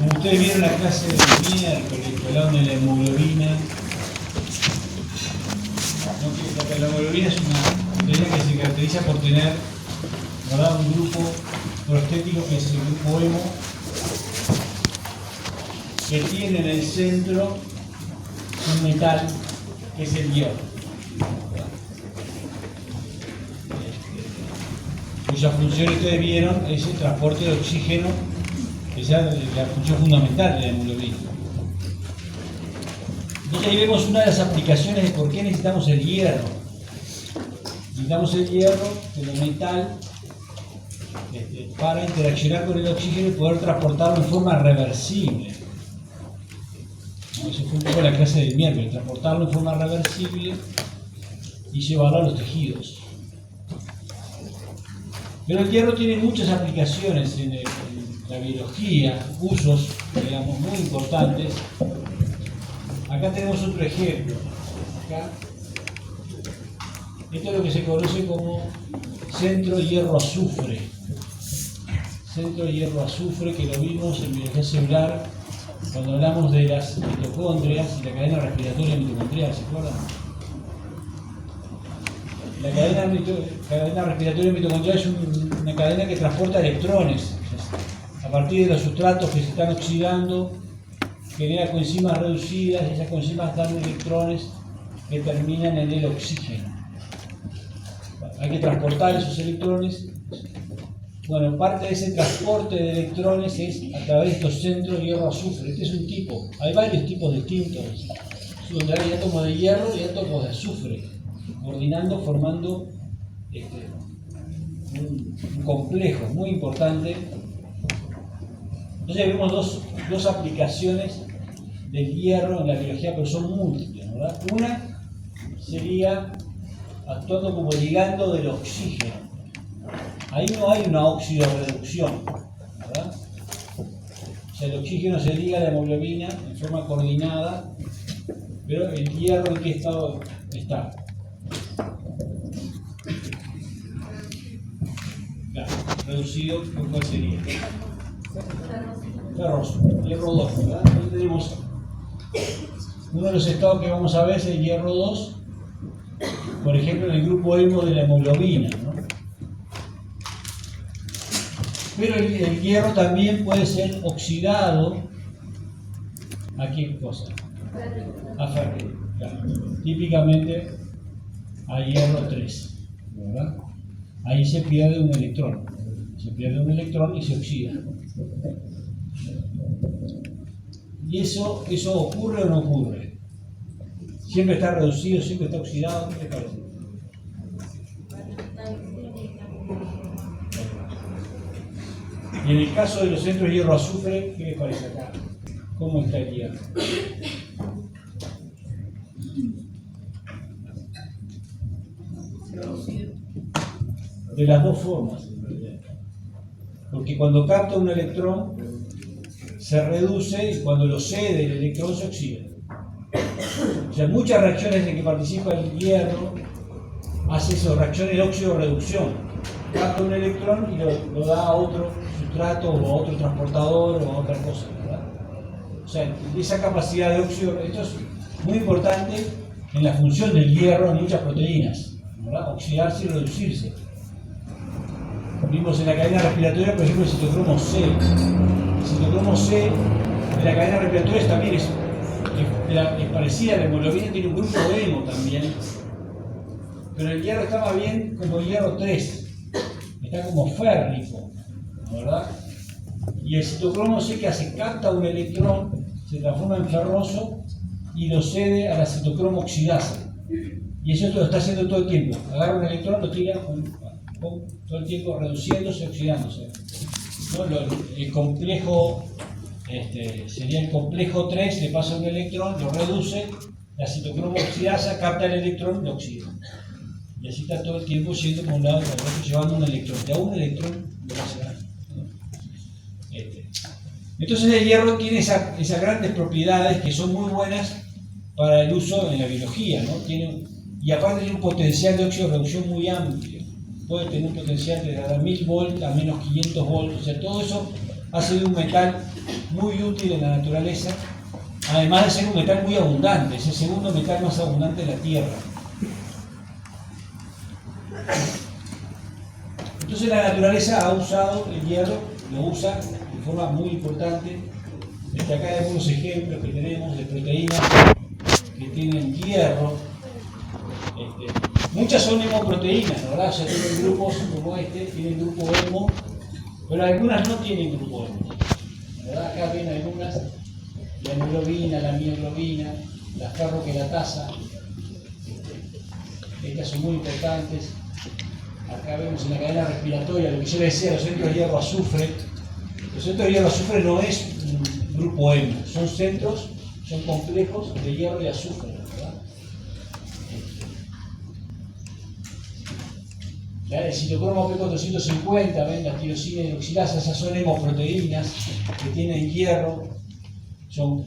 Como ustedes vieron la clase de miércoles, que hablaron de la hemoglobina. La hemoglobina es una proteína que se caracteriza por tener, ¿verdad?, un grupo prostético que es el grupo hemo, que tiene en el centro un metal que es el hierro, cuya función ustedes vieron es el transporte de oxígeno. Esa es la función fundamental de la hemoglobina. Entonces ahí vemos una de las aplicaciones de por qué necesitamos el hierro. Necesitamos el hierro, el metal, para interaccionar con el oxígeno y poder transportarlo en forma reversible. Eso fue un poco la clase del miércoles, transportarlo en forma reversible y llevarlo a los tejidos. Pero el hierro tiene muchas aplicaciones en la biología, usos, digamos, muy importantes. Acá tenemos otro ejemplo. Acá. Esto es lo que se conoce como centro hierro-azufre. Centro hierro-azufre, que lo vimos en biología celular cuando hablamos de las mitocondrias y la cadena respiratoria mitocondrial, ¿se acuerdan? La cadena respiratoria mitocondrial es una cadena que transporta electrones. A partir de los sustratos que se están oxidando, genera coenzimas reducidas y esas coenzimas dan electrones que terminan en el oxígeno. Hay que transportar esos electrones. Bueno, parte de ese transporte de electrones es a través de estos centros de hierro-azufre. Este es un tipo. Hay varios tipos distintos, donde hay átomos de hierro y átomos de azufre, coordinando, formando un complejo muy importante. Entonces vemos dos aplicaciones del hierro en la biología, pero son múltiples, ¿verdad? Una sería actuando como ligando del oxígeno. Ahí no hay una oxidorreducción, ¿verdad? O sea, el oxígeno se liga a la hemoglobina en forma coordinada, pero el hierro, ¿en qué estado está? Claro, reducido, ¿cuál sería? Ferroso, hierro 2, ¿verdad? Aquí tenemos uno de los estados que vamos a ver es el hierro 2, por ejemplo, en el grupo hemo de la hemoglobina, ¿no? Pero el hierro también puede ser oxidado. ¿A qué cosa? A ferro, claro. Típicamente a hierro 3, ¿verdad? Ahí se pierde un electrón. Se pierde un electrón y se oxida. ¿Y eso ocurre o no ocurre? ¿Siempre está reducido, siempre está oxidado? ¿Qué te parece? Y en el caso de los centros de hierro-azufre, ¿qué les parece acá? ¿Cómo está el hierro? De las dos formas, en realidad. Porque cuando capta un electrón, se reduce y cuando lo cede el electrón se oxida. O sea, muchas reacciones en que participa el hierro hace eso, reacciones de óxido-reducción. Capta un electrón y lo da a otro sustrato o a otro transportador o a otra cosa, ¿verdad? O sea, esa capacidad de óxido, esto es muy importante en la función del hierro en muchas proteínas, ¿verdad? Oxidarse y reducirse. Vimos en la cadena respiratoria, por ejemplo, el citocromo C. El citocromo C de la cadena respiratoria también es parecida a la hemoglobina, tiene un grupo hemo también. Pero el hierro está más bien como hierro 3, está como férrico, ¿verdad? Y el citocromo C, que hace, capta un electrón, se transforma en ferroso y lo cede a la citocromo oxidasa. Y eso lo está haciendo todo el tiempo. Agarra un electrón, lo tira, todo el tiempo reduciéndose, oxidándose, ¿no? El complejo, sería el complejo 3, le pasa un electrón, lo reduce, la citocromo oxidasa capta el electrón, lo oxida. Y así está todo el tiempo yendo por un lado y por otro, llevando un electrón. De a un electrón lo va a hacer, ¿no? Entonces el hierro tiene esas grandes propiedades que son muy buenas para el uso en la biología, ¿no? Y aparte tiene un potencial de oxidorreducción muy amplio. Puede tener un potencial de 1000 volts a menos 500 volts. O sea, todo eso hace de un metal muy útil en la naturaleza, además de ser un metal muy abundante, es el segundo metal más abundante de la Tierra. Entonces la naturaleza ha usado el hierro, lo usa de forma muy importante. Acá hay algunos ejemplos que tenemos de proteínas que tienen hierro. Muchas son hemoproteínas, ¿verdad? O sea, tienen grupos como tienen grupo hemo, pero algunas no tienen grupo hemo, ¿verdad? Acá ven algunas, la hemoglobina, la mioglobina, la ferroqueratasa, estas son muy importantes. Acá vemos en la cadena respiratoria, lo que yo les decía, los centros de hierro-azufre. Los centros de hierro-azufre no es un grupo hemo, son centros, son complejos de hierro y azufre, ¿verdad? El citocromo P450, ven, la tirosina y oxidasa, esas son hemoproteínas que tienen hierro. Son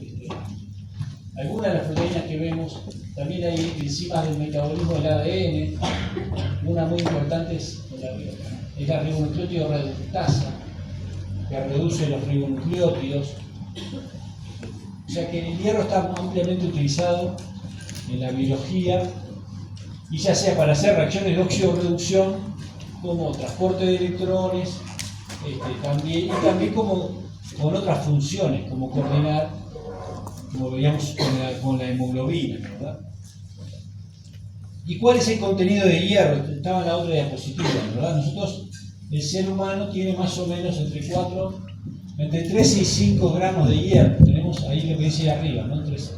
algunas de las proteínas que vemos. También hay enzimas del metabolismo del ADN. Una muy importante es la ribonucleótido reductasa, que reduce los ribonucleótidos. O sea que el hierro está ampliamente utilizado en la biología, y ya sea para hacer reacciones de óxido-reducción, como transporte de electrones, y también como con otras funciones, como coordinar, como veíamos con la hemoglobina, ¿verdad? ¿Y cuál es el contenido de hierro? Estaba en la otra diapositiva, ¿verdad? Nosotros, el ser humano tiene más o menos entre 3 y 5 gramos de hierro. Tenemos ahí lo que dice arriba, ¿no? 3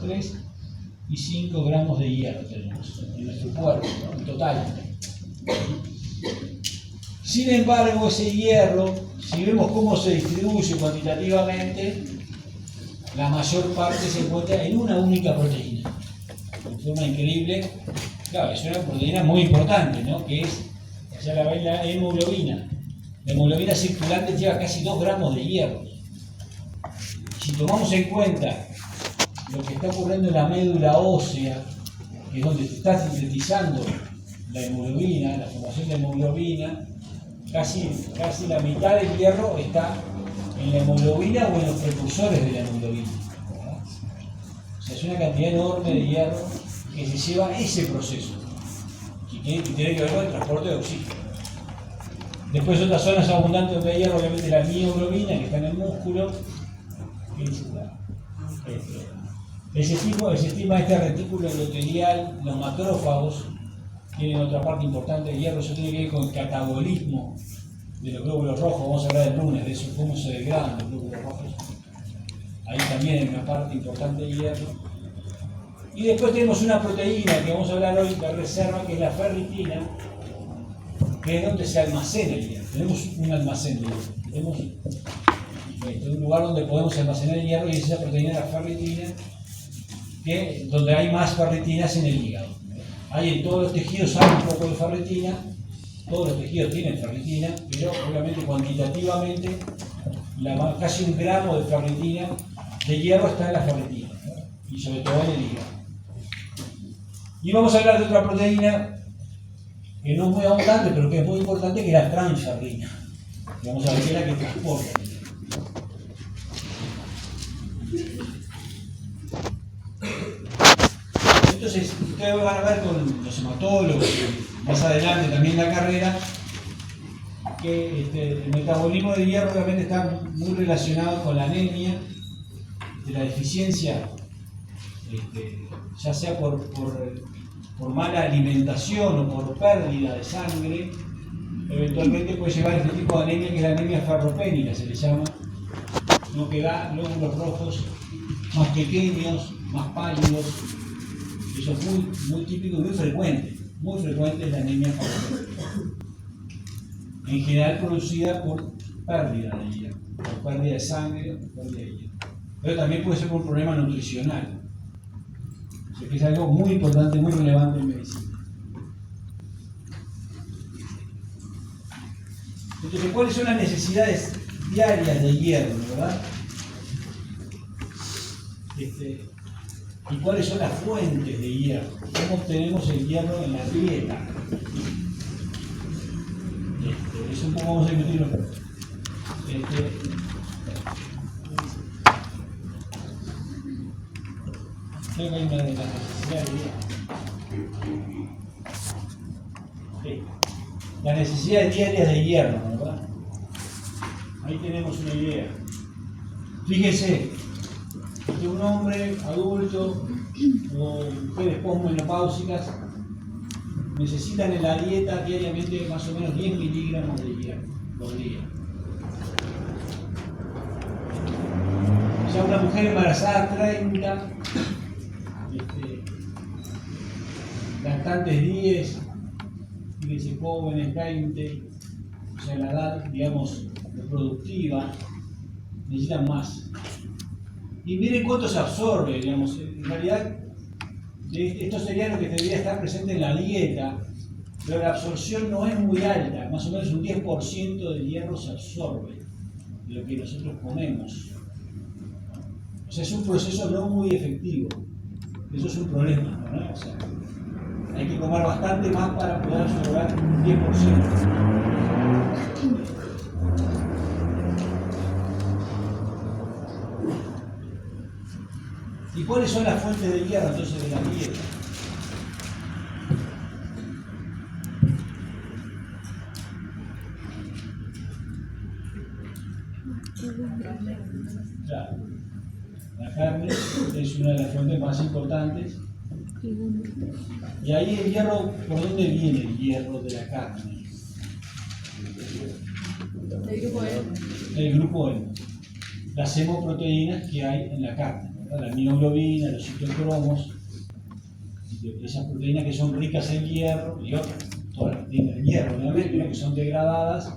y 5 gramos de hierro tenemos en nuestro cuerpo, ¿no? En total. Sin embargo, ese hierro, si vemos cómo se distribuye cuantitativamente, la mayor parte se encuentra en una única proteína. De forma increíble. Claro, es una proteína muy importante, ¿no? Que es, ya la ven, la hemoglobina. La hemoglobina circulante lleva casi 2 gramos de hierro. Si tomamos en cuenta lo que está ocurriendo en la médula ósea, que es donde se está sintetizando la hemoglobina, la formación de hemoglobina, casi la mitad del hierro está en la hemoglobina o en los precursores de la hemoglobina, ¿verdad? O sea, es una cantidad enorme de hierro que se lleva ese proceso y tiene que ver con el transporte de oxígeno. Después otras zonas abundantes donde hay hierro, obviamente la mioglobina, que está en el músculo, el sistema este retículo endotelial, los macrófagos tienen otra parte importante de hierro. Eso tiene que ver con el catabolismo de los glóbulos rojos. Vamos a hablar el lunes de eso, cómo se degradan los glóbulos rojos. Ahí también hay una parte importante de hierro. Y después tenemos una proteína que vamos a hablar hoy de reserva, que es la ferritina, que es donde se almacena el hierro. Tenemos un almacén de hierro. Tenemos un lugar donde podemos almacenar el hierro, y es esa proteína, la ferritina, donde hay más ferritinas en el hígado. Hay en todos los tejidos hay un poco de ferritina, todos los tejidos tienen ferritina, pero obviamente cuantitativamente casi 1 gramo de ferritina, de hierro está en la ferritina, ¿no? Y sobre todo en el hígado. Y vamos a hablar de otra proteína que no es muy abundante, pero que es muy importante, que es la transferrina. Vamos a ver qué es la que transporta. Entonces, ustedes van a ver con los hematólogos, más adelante también en la carrera, que el metabolismo de hierro obviamente está muy relacionado con la anemia, la deficiencia, ya sea por mala alimentación o por pérdida de sangre. Eventualmente puede llevar a este tipo de anemia, que es la anemia ferropénica, se le llama, ¿no? Que da glóbulos rojos más pequeños, más pálidos. Eso es muy típico y muy frecuente es la anemia ferropénica. En general producida por pérdida de hierro, por pérdida de sangre, por pérdida de hierro. Pero también puede ser por un problema nutricional. O sea que es algo muy importante, muy relevante en medicina. Entonces, ¿cuáles son las necesidades diarias de hierro, verdad? ¿Y cuáles son las fuentes de hierro? ¿Cómo obtenemos el hierro en la dieta? Eso un poco vamos a discutirlo. Creo que hay una de las necesidades diarias. Sí. Las necesidades diarias de hierro, ¿verdad? Ahí tenemos una idea. Fíjense, que un hombre adulto o mujeres posmenopáusicas necesitan en la dieta diariamente más o menos 10 miligramos de hierro por día. O sea, una mujer embarazada 30, lactantes 10, fíjense, jóvenes 20, o sea, la edad, digamos, reproductiva, necesitan más. Y miren cuánto se absorbe, digamos, en realidad esto sería lo que debería estar presente en la dieta, pero la absorción no es muy alta, más o menos un 10% del hierro se absorbe de lo que nosotros comemos. O sea, es un proceso no muy efectivo, eso es un problema, ¿no? O sea, hay que comer bastante más para poder absorber un 10%. ¿Y cuáles son las fuentes de hierro entonces de la dieta? Claro, la carne es una de las fuentes más importantes. Y ahí el hierro, ¿por dónde viene el hierro de la carne? El grupo E. El grupo E. Las hemoproteínas que hay en la carne, ¿verdad? La mioglobina, los citocromos, esas proteínas que son ricas en hierro y otras, todas las proteínas de hierro, obviamente, que son degradadas,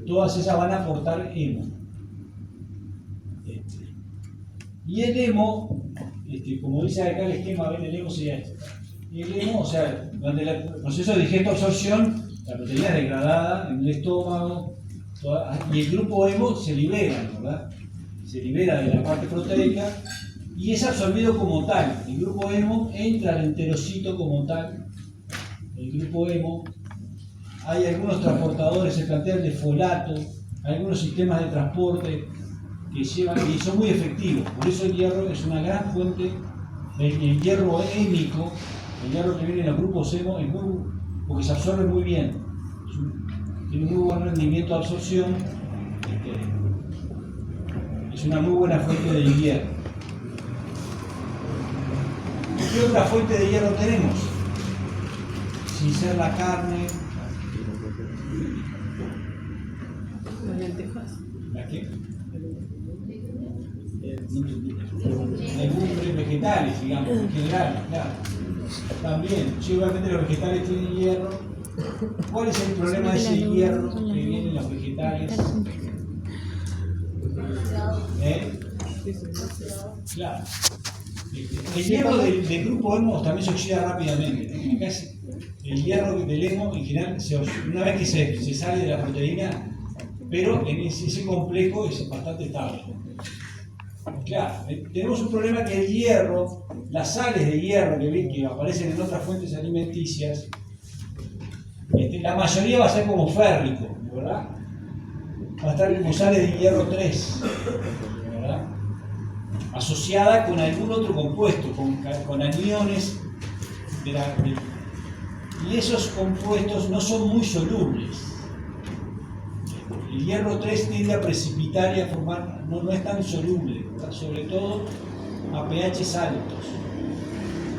todas esas van a aportar hemo. Y el hemo, como dice acá el esquema, ven, el hemo sería esto. Y el hemo, o sea, durante el proceso de digestión-absorción, la proteína es degradada en el estómago, y el grupo hemo se libera, ¿verdad? Se libera de la parte proteica y es absorbido como tal. El grupo hemo entra al enterocito como tal. El grupo hemo, hay algunos transportadores, se plantea el de folato, hay algunos sistemas de transporte que llevan y son muy efectivos. Por eso el hierro es una gran fuente. El hierro hémico, el hierro que viene en los grupos hemo, es porque se absorbe muy bien. Tiene muy buen rendimiento de absorción. Es una muy buena fuente de hierro. ¿Qué otra fuente de hierro tenemos? Sin ser la carne. Las lentejas. ¿La qué? Legumbres vegetales, digamos, en general, claro. También, sí, obviamente los vegetales tienen hierro. ¿Cuál es el problema de ese hierro que viene en los vegetales? Claro. El hierro del grupo hemo también se oxida rápidamente. Acá el hierro del hemo en general, una vez que se sale de la proteína, pero en ese complejo es bastante estable. Claro, tenemos un problema que el hierro, las sales de hierro que aparecen en otras fuentes alimenticias, la mayoría va a ser como férrico, ¿verdad? Va a estar como sales de hierro 3, ¿verdad? Asociada con algún otro compuesto, con aniones y esos compuestos no son muy solubles. El hierro 3 tiende a precipitar y a formar, no es tan soluble, ¿verdad? Sobre todo a pHs altos.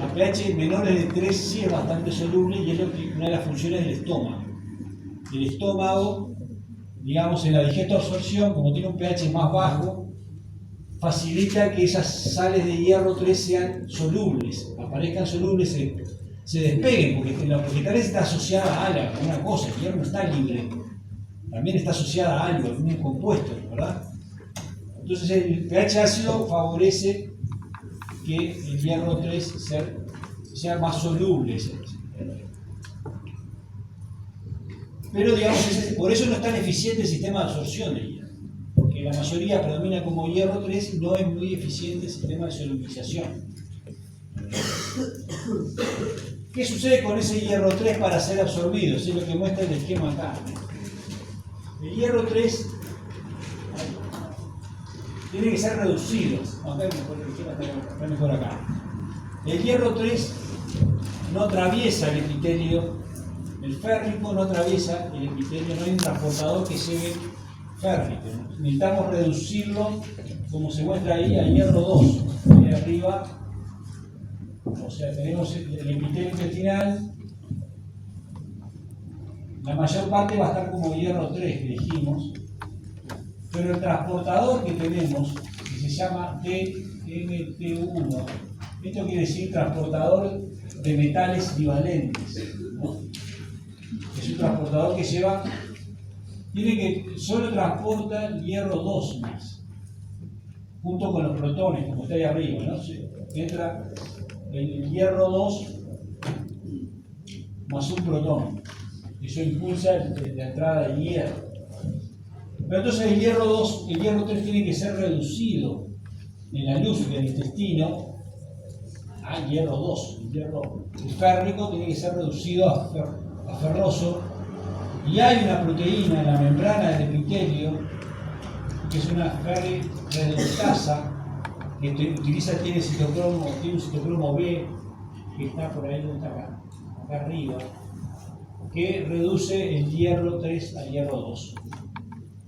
A pH menores de 3 sí es bastante soluble y es una de las funciones del estómago. El estómago, digamos, en la digestión-absorción, como tiene un pH más bajo, facilita que esas sales de hierro 3 sean solubles, aparezcan solubles, se despeguen, porque la vegetales está asociada a una cosa, el hierro no está libre, también está asociada a algo, a algún compuesto, ¿verdad? Entonces el pH ácido favorece que el hierro 3 sea más soluble. Pero digamos, por eso no es tan eficiente el sistema de absorción de hierro, porque la mayoría predomina como hierro 3 y no es muy eficiente el sistema de solubilización. ¿Qué sucede con ese hierro 3 para ser absorbido? Eso es lo que muestra el esquema acá. El hierro 3 tiene que ser reducido. Acá mejor, el esquema está mejor acá. El hierro 3 no atraviesa el epitelio, el férrico no atraviesa el epitelio, no hay un transportador que lleve férrico. Necesitamos reducirlo, como se muestra ahí, a hierro 2. Ahí arriba, o sea, tenemos el epitelio intestinal. La mayor parte va a estar como hierro 3, que dijimos, pero el transportador que tenemos, que se llama DMT1, esto quiere decir transportador de metales bivalentes, ¿no? Es un transportador que solo transporta el hierro 2 más, junto con los protones, como está ahí arriba, ¿no? Entra el hierro 2 más un protón. Eso impulsa la entrada de hierro. Pero entonces el hierro 2, el hierro 3 tiene que ser reducido en la luz del intestino a hierro 2. El férrico tiene que ser reducido a ferroso. Y hay una proteína en la membrana del epitelio, que es una ferrirreductasa, que tiene un citocromo B, que está por ahí, donde está acá arriba, que reduce el hierro 3 al hierro 2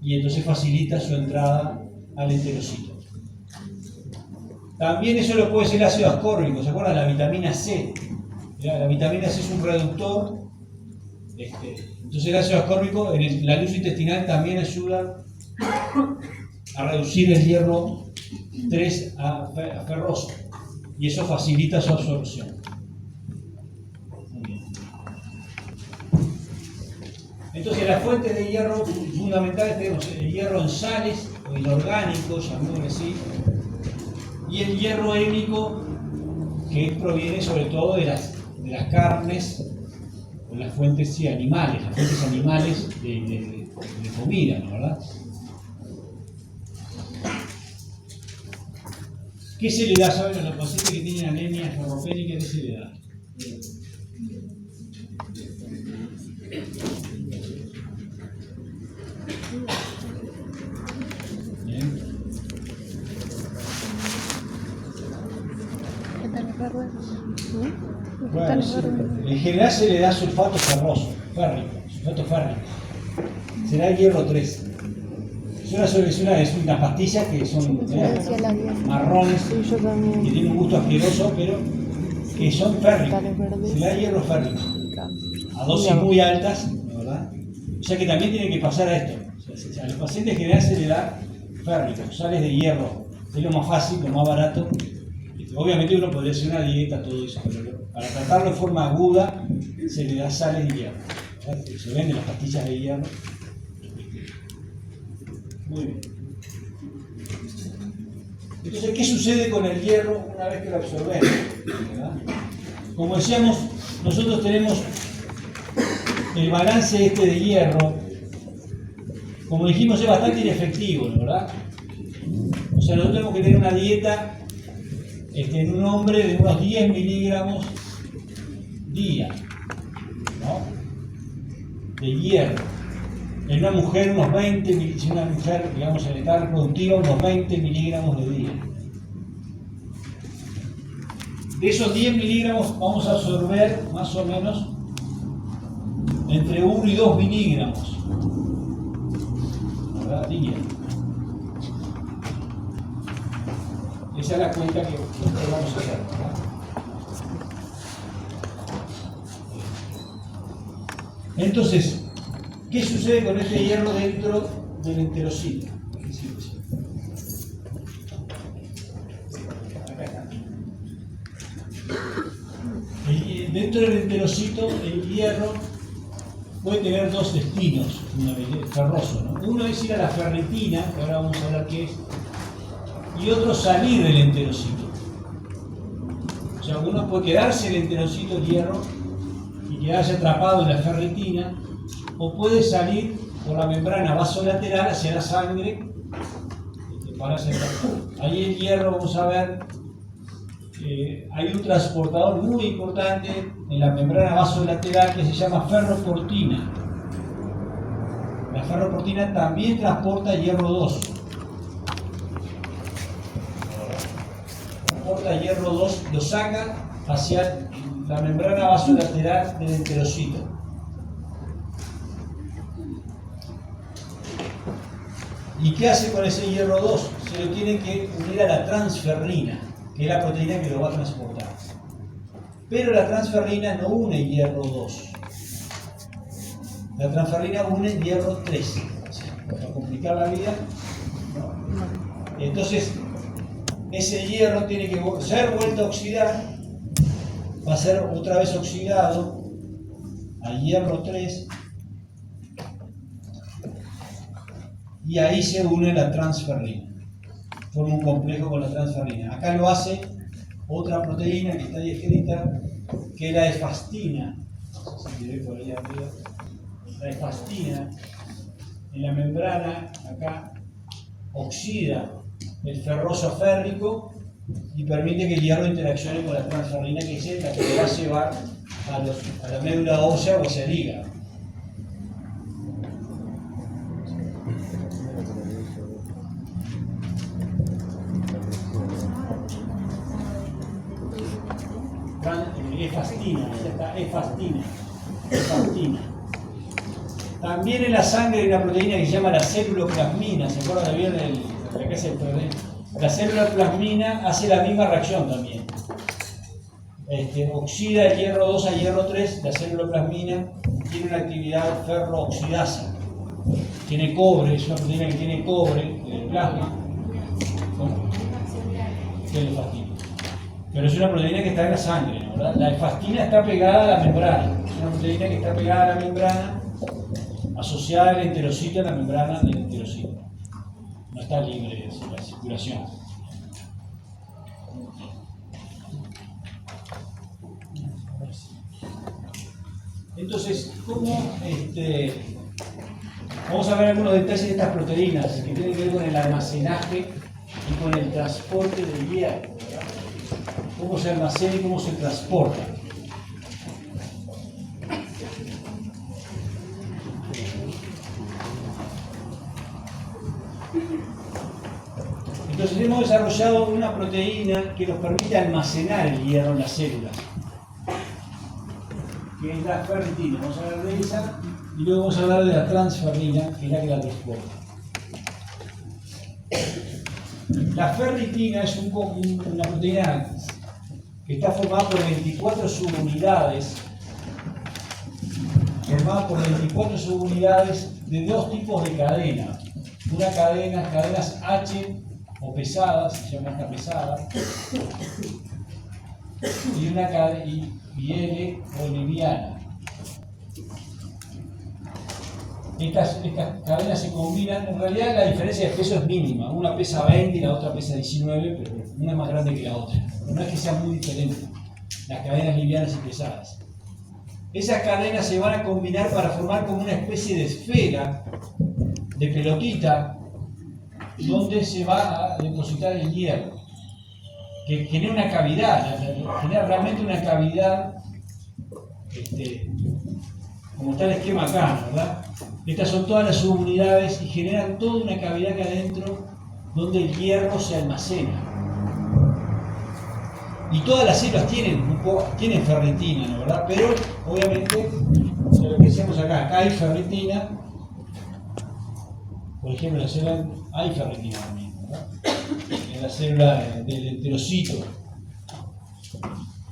y entonces facilita su entrada al enterocito. También eso lo puede ser el ácido ascórbico, ¿se acuerdan? La vitamina C. La vitamina C es un reductor, entonces el ácido ascórbico en la luz intestinal también ayuda a reducir el hierro 3 a ferroso y eso facilita su absorción. Entonces las fuentes de hierro fundamentales tenemos el hierro en sales o inorgánico, llamémoslo así, y el hierro hélico, que proviene sobre todo de las carnes o las fuentes animales, las fuentes animales de comida, ¿no? ¿Verdad? ¿Qué se le da? ¿Saben? A los pacientes que tienen anemia ferropénica, ¿qué se le da? Bueno, sí. En general se le da sulfato ferroso, sulfato férrico. Será el hierro 3. Es una pastilla que son marrones, que tienen un gusto asqueroso, pero que son férricos. Se le da hierro férrico. A dosis muy altas, ¿verdad? O sea que también tiene que pasar a esto. O sea, a los pacientes en general se le da férrico, sales de hierro. Es lo más fácil, lo más barato. Obviamente uno podría hacer una dieta, todo eso, pero para tratarlo de forma aguda se le da sales de hierro. Se venden las pastillas de hierro. Muy bien. Entonces, ¿qué sucede con el hierro una vez que lo absorbemos? ¿Verdad? Como decíamos, nosotros tenemos el balance de hierro, como dijimos, es bastante inefectivo, ¿verdad? O sea, nosotros tenemos que tener una dieta en un hombre de unos 10 miligramos día, ¿no? De hierro. En una mujer unos 20, si una mujer, digamos, en etapa reproductiva, unos 20 miligramos de día. De esos 10 miligramos vamos a absorber más o menos entre 1 y 2 miligramos, ¿verdad? Día. Esa es la cuenta que vamos a hacer, ¿verdad? Entonces, ¿qué sucede con este hierro dentro del enterocito? Acá está. Dentro del enterocito, el hierro puede tener dos destinos ferrosos, ¿no? Uno es ir a la ferritina, que ahora vamos a hablar qué es, y otro salir del enterocito. O sea, uno puede quedarse en el enterocito el hierro y quedarse atrapado en la ferritina, o puede salir por la membrana vasolateral hacia la sangre para hacer. Ahí el hierro, vamos a ver, hay un transportador muy importante en la membrana vasolateral que se llama ferroportina. La ferroportina también transporta hierro 2. transporta hierro 2, lo saca hacia la membrana vasolateral del enterocito. ¿Y qué hace con ese hierro 2? Se lo tiene que unir a la transferrina, que es la proteína que lo va a transportar. Pero la transferrina no une hierro 2. La transferrina une hierro 3. Para complicar la vida. Entonces, ese hierro tiene que ser vuelto a oxidar. Va a ser otra vez oxidado a hierro 3. Y ahí se une la transferrina. Forma un complejo con la transferrina. Acá lo hace otra proteína que está ahí escrita, que es la efastina. No sé si por ahí arriba. La efastina en la membrana, acá, oxida el ferroso férrico y permite que el hierro interaccione con la transferrina, que es la que le va a llevar a la médula ósea o hacia el hígado. Efastina, ya está, efastina. También en la sangre hay una proteína que se llama la celuloplasmina, ¿se acuerdan bien de la que hace el PRD? La celuloplasmina hace la misma reacción también. Oxida el hierro 2 a hierro 3, la celuloplasmina tiene una actividad ferrooxidasa. Tiene cobre, es una proteína que tiene cobre en el plasma. ¿Cómo? ¿Qué es la efastina? Pero es una proteína que está en la sangre, ¿no? ¿Verdad? La efastina está pegada a la membrana. Es una proteína que está pegada a la membrana, asociada al enterocito, a la membrana del enterocito. No está libre de la circulación. Entonces, ¿cómo vamos a ver algunos detalles de estas proteínas que tienen que ver con el almacenaje y con el transporte del hierro? Cómo se almacena y cómo se transporta. Entonces hemos desarrollado una proteína que nos permite almacenar el hierro en las células, que es la ferritina. Vamos a hablar de esa y luego vamos a hablar de la transferrina, que es la que la transporta. La ferritina es una proteína que está formada por 24 subunidades, de dos tipos de cadenas. Una cadena, cadenas H o pesadas, se llama esta pesada, y una cadena y L o liviana. Estas cadenas se combinan, en realidad la diferencia de peso es mínima, una pesa 20 y la otra pesa 19, pero una es más grande que la otra. Pero no es que sean muy diferentes las cadenas livianas y pesadas. Esas cadenas se van a combinar para formar como una especie de esfera, de pelotita, donde se va a depositar el hierro, que genera una cavidad, genera realmente una cavidad, como está el esquema acá, ¿verdad? Estas son todas las subunidades y generan toda una cavidad acá adentro donde el hierro se almacena. Y todas las células tienen ferritina, ¿no? ¿Verdad? Pero obviamente, lo que decíamos acá hay ferritina. Por ejemplo, en la célula hay ferritina también, ¿verdad? En la célula del enterocito.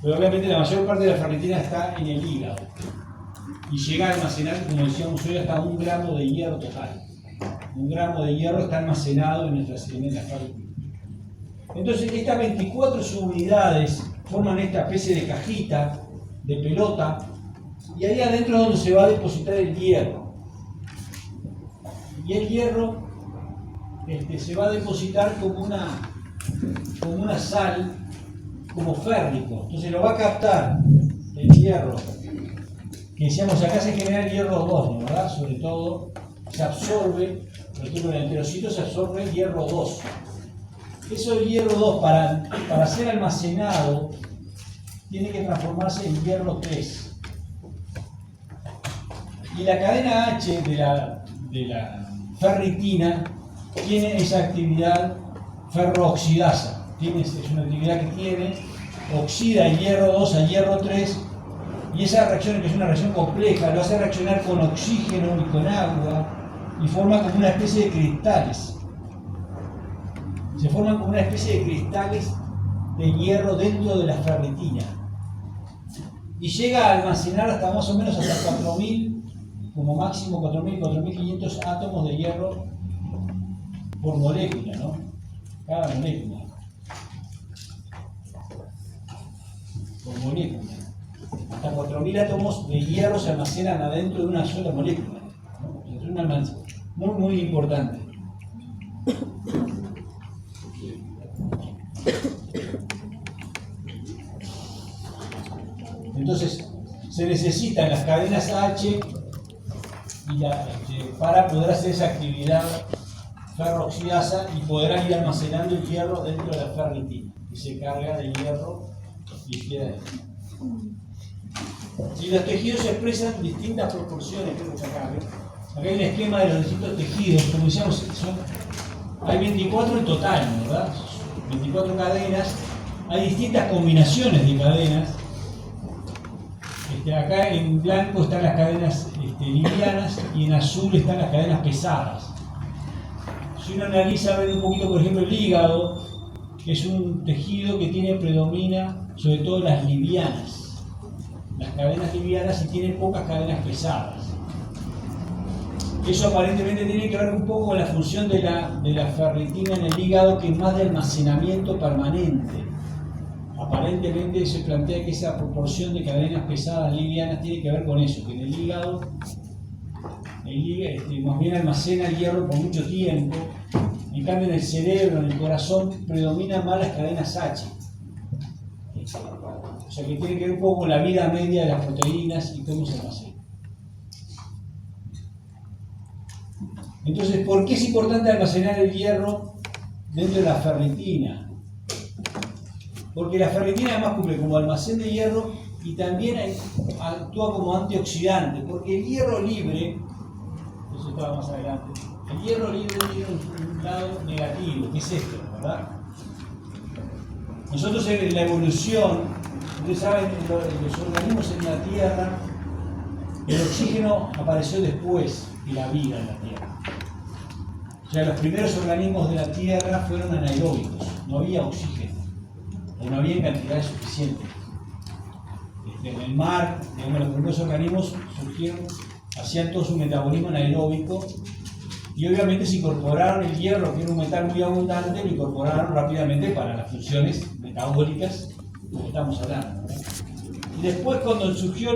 Pero obviamente la mayor parte de la ferritina está en el hígado. Y llega a almacenar, como decíamos hoy, hasta 1 gramo de hierro total. 1 gramo de hierro está almacenado en la ferritina. Entonces, estas 24 subunidades forman esta especie de cajita, de pelota, y ahí adentro es donde se va a depositar el hierro. Y el hierro se va a depositar como una sal, como férrico. Entonces lo va a captar el hierro, que decíamos acá se genera el hierro 2, ¿no? ¿Verdad? Sobre todo se absorbe, por ejemplo en el enterocito se absorbe el hierro 2. Eso del hierro 2 para ser almacenado tiene que transformarse en hierro 3. Y la cadena H de la ferritina tiene esa actividad ferrooxidasa. es una actividad que tiene, oxida el hierro 2 al hierro 3, y esa reacción, que es una reacción compleja, lo hace reaccionar con oxígeno y con agua, y forma como una especie de cristales. Se forman como una especie de cristales de hierro dentro de la ferritina. Y llega a almacenar hasta más o menos hasta 4000, como máximo 4000, 4500 átomos de hierro por molécula, ¿no? Cada molécula. Por molécula. Hasta 4000 átomos de hierro se almacenan adentro de una sola molécula, ¿no? Es un almacén muy importante. Entonces, se necesitan las cadenas H para poder hacer esa actividad ferrooxidasa y poder ir almacenando el hierro dentro de la ferritina, y se carga de hierro y queda ahí. Si los tejidos se expresan en distintas proporciones, creo que acá hay un esquema de los distintos tejidos, como decíamos, hay 24 en total, ¿verdad? 24 cadenas, hay distintas combinaciones de cadenas. Acá en blanco están las cadenas livianas y en azul están las cadenas pesadas. Si uno analiza, ve un poquito, por ejemplo, el hígado, que es un tejido que predomina sobre todo las livianas. Las cadenas livianas y tiene pocas cadenas pesadas. Eso aparentemente tiene que ver un poco con la función de la ferritina en el hígado, que es más de almacenamiento permanente. Aparentemente se plantea que esa proporción de cadenas pesadas livianas tiene que ver con eso, que en el hígado más bien almacena el hierro por mucho tiempo. En cambio, en el cerebro, en el corazón, predominan más las cadenas H. O sea que tiene que ver un poco con la vida media de las proteínas y cómo se almacena. Entonces, ¿por qué es importante almacenar el hierro dentro de la ferritina? Porque la ferritina además cumple como almacén de hierro y también actúa como antioxidante, porque el hierro libre, eso estaba más adelante, el hierro libre tiene un lado negativo, que es esto, ¿verdad? Nosotros en la evolución, ustedes saben, los organismos en la Tierra, el oxígeno apareció después que la vida en la Tierra. O sea, los primeros organismos de la Tierra fueron anaeróbicos, no había oxígeno, o no había en cantidades suficientes. En el mar, digamos, los primeros organismos surgieron, hacían todo su metabolismo anaeróbico y obviamente se incorporaron el hierro, que era un metal muy abundante, lo incorporaron rápidamente para las funciones metabólicas de lo que estamos hablando, ¿no? Y después, cuando surgió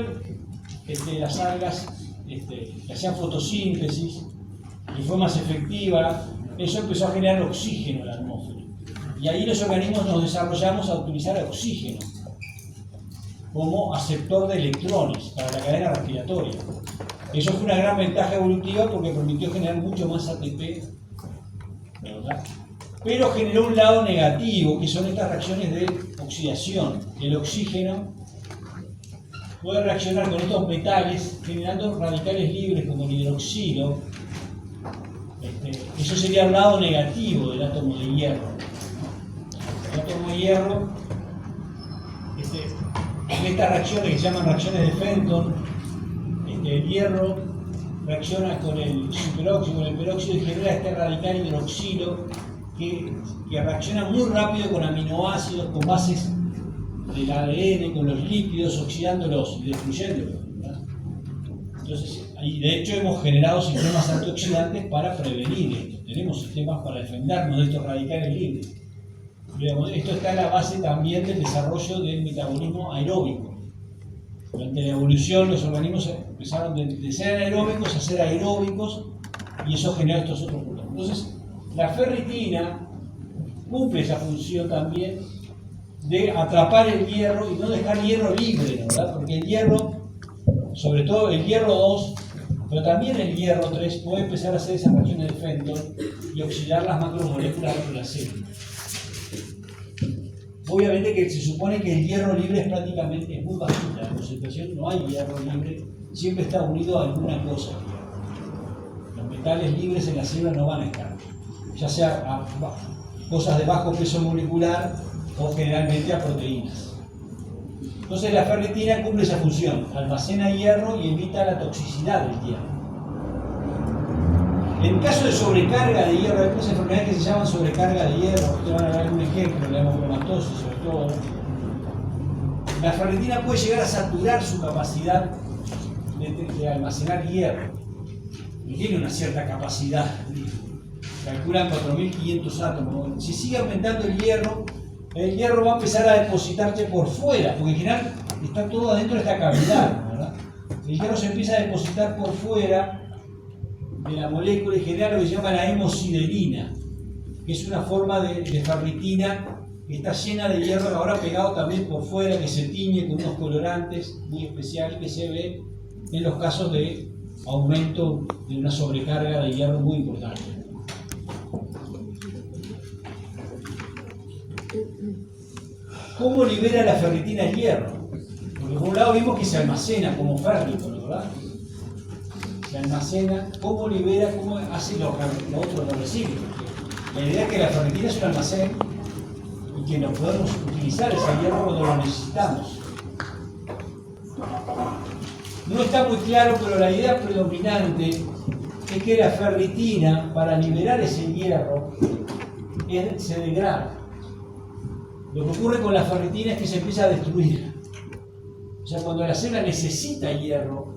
las algas que hacían fotosíntesis y fue más efectiva, eso empezó a generar oxígeno en la atmósfera. Y ahí los organismos nos desarrollamos a utilizar oxígeno como aceptor de electrones para la cadena respiratoria. Eso fue una gran ventaja evolutiva porque permitió generar mucho más ATP, ¿verdad? Pero generó un lado negativo, que son estas reacciones de oxidación. El oxígeno puede reaccionar con estos metales generando radicales libres como el hidroxilo. Eso sería el lado negativo del átomo de hierro. El átomo de hierro, en estas reacciones que se llaman reacciones de Fenton, el hierro reacciona con el superóxido, con el peróxido y genera este radical hidroxilo que reacciona muy rápido con aminoácidos, con bases del ADN, con los lípidos, oxidándolos y destruyéndolos, ¿verdad? Entonces, y de hecho hemos generado sistemas antioxidantes para prevenir esto. Tenemos sistemas para defendernos de estos radicales libres. Esto está en la base también del desarrollo del metabolismo aeróbico. Durante la evolución los organismos empezaron de ser anaeróbicos a ser aeróbicos y eso generó estos otros problemas. Entonces, la ferritina cumple esa función también de atrapar el hierro y no dejar hierro libre, ¿verdad? Porque el hierro, sobre todo el hierro 2, pero también el hierro 3 puede empezar a hacer esas reacciones de Fenton y oxidar las macromoléculas de la célula. Obviamente que se supone que el hierro libre es prácticamente muy bajita la concentración, no hay hierro libre, siempre está unido a alguna cosa. Los metales libres en la célula no van a estar, ya sea cosas de bajo peso molecular o generalmente a proteínas. Entonces la ferritina cumple esa función, almacena hierro y evita la toxicidad del hierro. En caso de sobrecarga de hierro, hay otras enfermedades que se llaman sobrecarga de hierro, ustedes van a ver algún ejemplo, la hemocromatosis sobre todo. La ferritina puede llegar a saturar su capacidad de almacenar hierro. Y tiene una cierta capacidad, calculan 4.500 átomos. Si sigue aumentando el hierro va a empezar a depositarse por fuera, porque en general está todo adentro de esta cavidad, ¿verdad? El hierro se empieza a depositar por fuera de la molécula y genera lo que se llama la hemosiderina, que es una forma de ferritina que está llena de hierro, ahora pegado también por fuera, que se tiñe con unos colorantes muy especiales que se ve en los casos de aumento de una sobrecarga de hierro muy importante. ¿Cómo libera la ferritina el hierro? Porque por un lado vimos que se almacena como férrico, ¿no? ¿Verdad? Se almacena, ¿cómo libera? ¿Cómo hace lo otro lo recibe? La idea es que la ferritina es un almacén y que lo podemos utilizar ese hierro cuando lo necesitamos. No está muy claro, pero la idea predominante es que la ferritina, para liberar ese hierro, se degrada. Lo que ocurre con la ferritina es que se empieza a destruir. O sea, cuando la célula necesita hierro,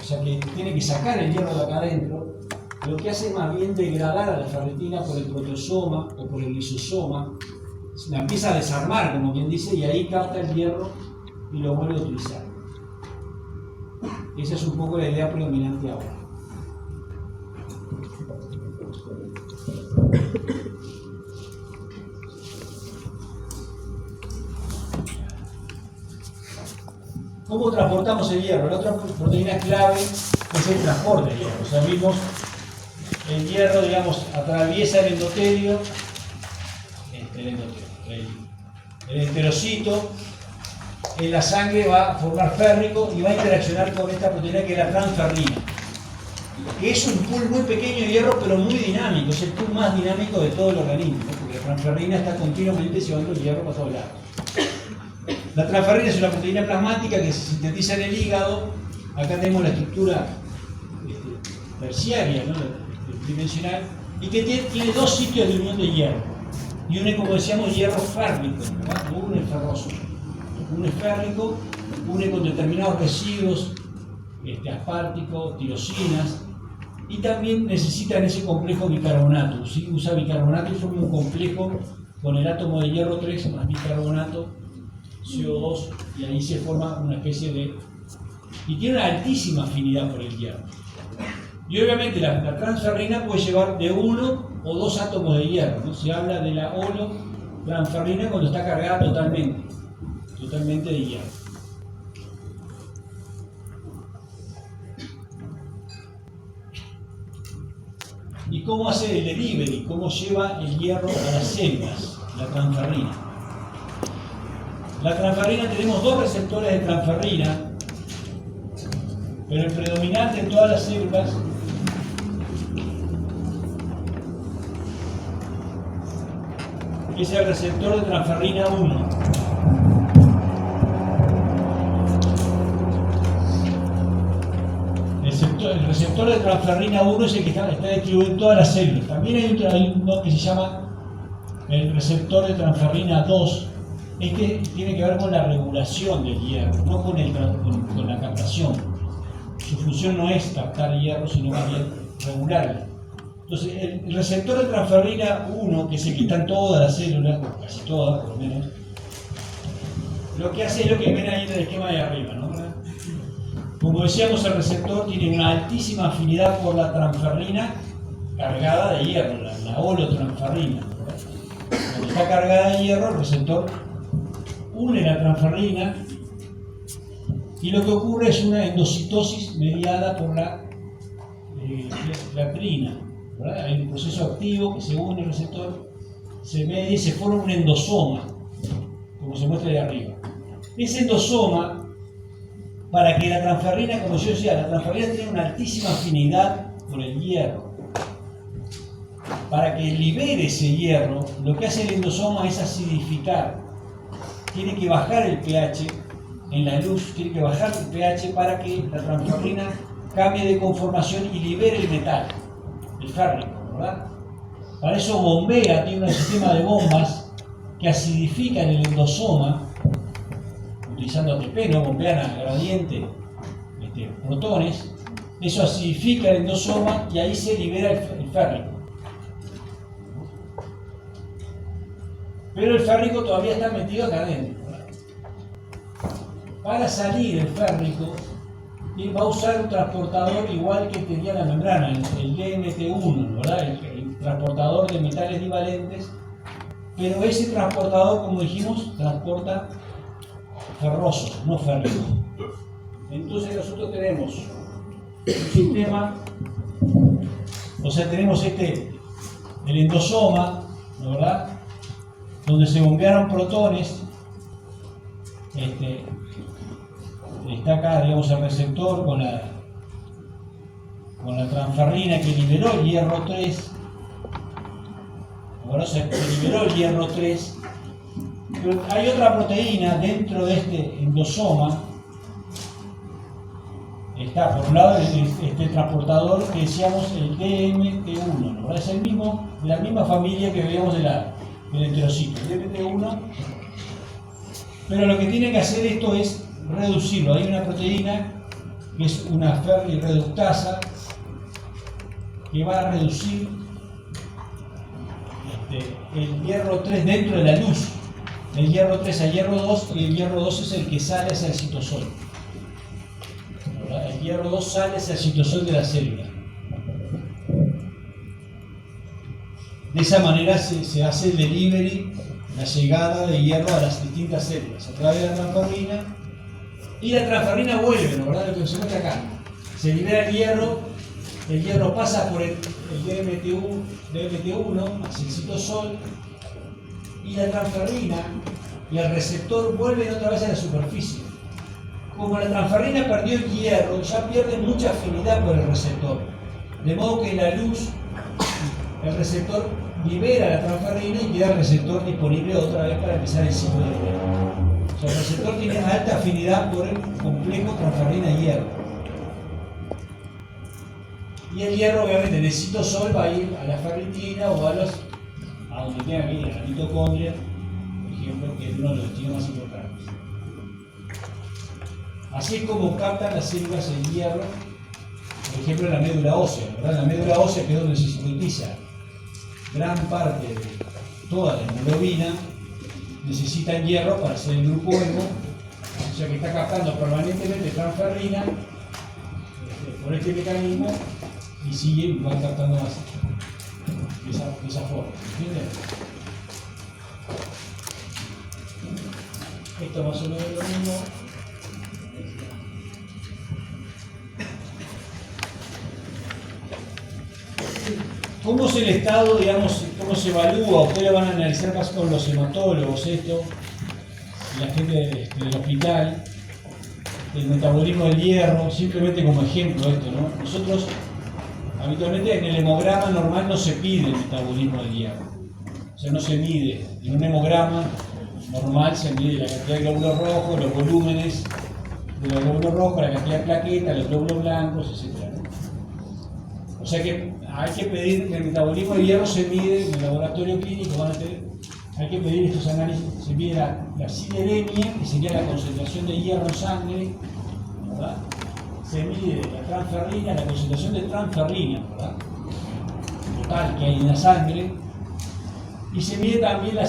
o sea, que tiene que sacar el hierro de acá adentro, lo que hace es más bien degradar a la ferritina por el proteosoma o por el lisosoma, la empieza a desarmar, como quien dice, y ahí capta el hierro y lo vuelve a utilizar. Esa es un poco la idea predominante ahora. ¿Cómo transportamos el hierro? La otra proteína clave es el transporte del hierro. O sea, vimos el hierro, digamos, atraviesa el endotelio, el enterocito, en la sangre va a formar férrico y va a interaccionar con esta proteína que es la transferrina, que es un pool muy pequeño de hierro pero muy dinámico, es el pool más dinámico de todo el organismo, ¿no? Porque la transferrina está continuamente llevando el hierro para todos lados. La transferrina es una proteína plasmática que se sintetiza en el hígado. Acá tenemos la estructura terciaria, ¿no? Tridimensional, y que tiene dos sitios de unión de hierro. Y une, como decíamos, hierro férrico, ¿no? Une ferroso. Une férrico, une con determinados residuos asparticos, tirosinas, y también necesita en ese complejo bicarbonato. ¿Sí? Usa bicarbonato y forma un complejo con el átomo de hierro 3 más bicarbonato, CO2, y ahí se forma una especie de... y tiene una altísima afinidad por el hierro. Y obviamente la transferrina puede llevar de 1 o 2 átomos de hierro, ¿no? Se habla de la holotransferrina cuando está cargada totalmente de hierro. ¿Y cómo hace el delivery? ¿Cómo lleva el hierro a las células? La transferrina. La transferrina, tenemos dos receptores de transferrina, pero el predominante en todas las células es el receptor de transferrina 1. El receptor de transferrina 1 es el que está distribuido en todas las células. También hay uno que se llama el receptor de transferrina 2. Este tiene que ver con la regulación del hierro, no con la captación. Su función no es captar hierro, sino más bien regularlo. Entonces, el receptor de transferrina 1, que es el que está en todas las células, o casi todas por lo menos, lo que hace es lo que ven ahí en el esquema de arriba, ¿no? Como decíamos, el receptor tiene una altísima afinidad por la transferrina cargada de hierro, la holotransferrina. Cuando está cargada de hierro, el receptor une la transferrina y lo que ocurre es una endocitosis mediada por la trina, ¿verdad? Hay un proceso activo que se une el receptor, se media y se forma un endosoma, como se muestra de arriba. Ese endosoma, para que la transferrina, como yo decía, la transferrina tiene una altísima afinidad por el hierro. para que libere ese hierro, lo que hace el endosoma es acidificar. Tiene que bajar el pH en la luz, tiene que bajar el pH para que la transferrina cambie de conformación y libere el metal, el férrico, ¿verdad? Para eso bombea, tiene un sistema de bombas que acidifican el endosoma, utilizando ATP, no bombean a gradiente protones. Eso acidifica el endosoma y ahí se libera el férrico. Pero el férrico todavía está metido acá adentro. Para salir el férrico, va a usar un transportador igual que tenía la membrana, el DMT1, ¿verdad? El transportador de metales divalentes. Pero ese transportador, como dijimos, transporta ferrosos, no férricos. Entonces nosotros tenemos un sistema, o sea, tenemos el endosoma, ¿verdad? Donde se bombearon protones. Está acá, digamos, el receptor con la transferrina que liberó el hierro 3. Bueno, se liberó el hierro 3. Pero hay otra proteína dentro de este endosoma. Está por un lado este transportador que decíamos el DMT1, ¿no? Es el mismo, de la misma familia que veíamos del enterocito, el DMT1. Pero lo que tiene que hacer esto es reducirlo. Hay una proteína que es una ferrirreductasa que va a reducir el hierro 3 dentro de la luz. El hierro 3 a hierro 2, y el hierro 2 es el que sale hacia el citosol. El hierro 2 sale hacia el citosol de la célula. De esa manera se hace el delivery, la llegada de hierro a las distintas células a través de la transferrina. Y la transferrina vuelve, ¿no? ¿Verdad? Lo que se muestra acá. Se libera el hierro pasa por el DMT1 hacia el citosol, y la transferrina y el receptor vuelven otra vez a la superficie. Como la transferrina perdió el hierro, ya pierde mucha afinidad por el receptor. De modo que la luz, el receptor libera la transferrina y queda el receptor disponible otra vez para empezar el ciclo de hierro. O sea, el receptor tiene alta afinidad por el complejo transferrina-hierro. Y el hierro, obviamente, en el citosol va a ir a la ferritina o a donde tenga que ir, a la mitocondria, por ejemplo, que es uno de los destinos más importantes. Así es como captan las células el hierro, por ejemplo, en la médula ósea, ¿verdad? La médula ósea, que es donde se sintetiza gran parte de toda la hemoglobina, necesita el hierro para hacer el grupo hemo, o sea que está captando permanentemente transferrina por este mecanismo y sigue, va captando más de esa forma. ¿Entienden? Esto más o menos es lo mismo. ¿Cómo es el estado, digamos, cómo se evalúa? Ustedes lo van a analizar más con los hematólogos, esto, la gente del hospital, el metabolismo del hierro, simplemente como ejemplo esto, ¿no? Nosotros, habitualmente en el hemograma normal no se pide el metabolismo del hierro, o sea, no se mide. En un hemograma normal se mide la cantidad de glóbulos rojos, los volúmenes de los glóbulos rojos, la cantidad de plaquetas, los glóbulos blancos, etc. O sea que hay que pedir que el metabolismo del hierro se mide en el laboratorio clínico, hay que pedir estos análisis, se mide la sideremia, que sería la concentración de hierro en sangre, ¿verdad? Se mide la transferrina, la concentración de transferrina, ¿verdad? Total que hay en la sangre, y se mide también la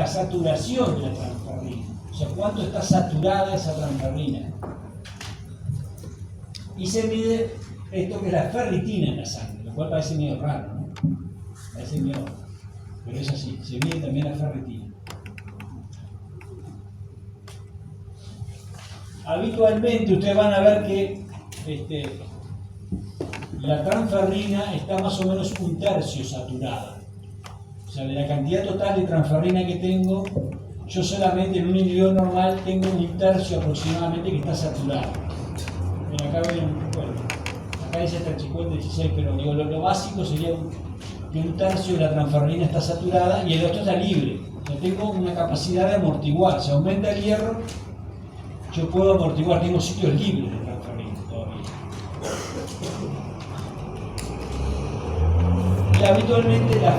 saturación de la transferrina, o sea, cuánto está saturada esa transferrina. Y se mide esto que es la ferritina en la sangre, lo cual parece medio raro, ¿no? Parece medio raro, pero es así, se mide también la ferritina. Habitualmente ustedes van a ver que la transferrina está más o menos un tercio saturada. O sea, de la cantidad total de transferrina que tengo, yo solamente en un individuo normal tengo un tercio aproximadamente que está saturado. Pero acá ven, bueno, acá dice hasta el 50, 16, pero digo, lo básico sería que un tercio de la transferrina está saturada y el otro está libre. O sea, tengo una capacidad de amortiguar. Si aumenta el hierro, yo puedo amortiguar, tengo sitios libres de transferrina todavía. Y habitualmente la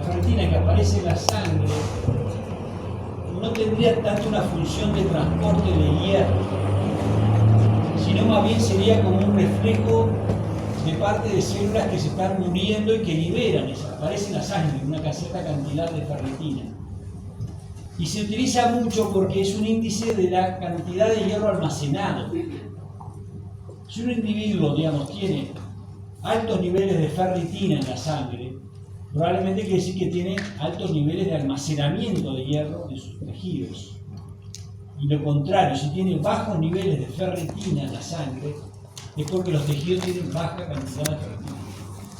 ferritina que aparece en la sangre no tendría tanto una función de transporte de hierro, sino más bien sería como un reflejo de parte de células que se están muriendo y que liberan, aparece en la sangre una cierta cantidad de ferritina. Y se utiliza mucho porque es un índice de la cantidad de hierro almacenado. Si un individuo, digamos, tiene altos niveles de ferritina en la sangre, probablemente quiere decir que tiene altos niveles de almacenamiento de hierro en sus tejidos. Y lo contrario, si tiene bajos niveles de ferritina en la sangre, es porque los tejidos tienen baja cantidad de ferritina.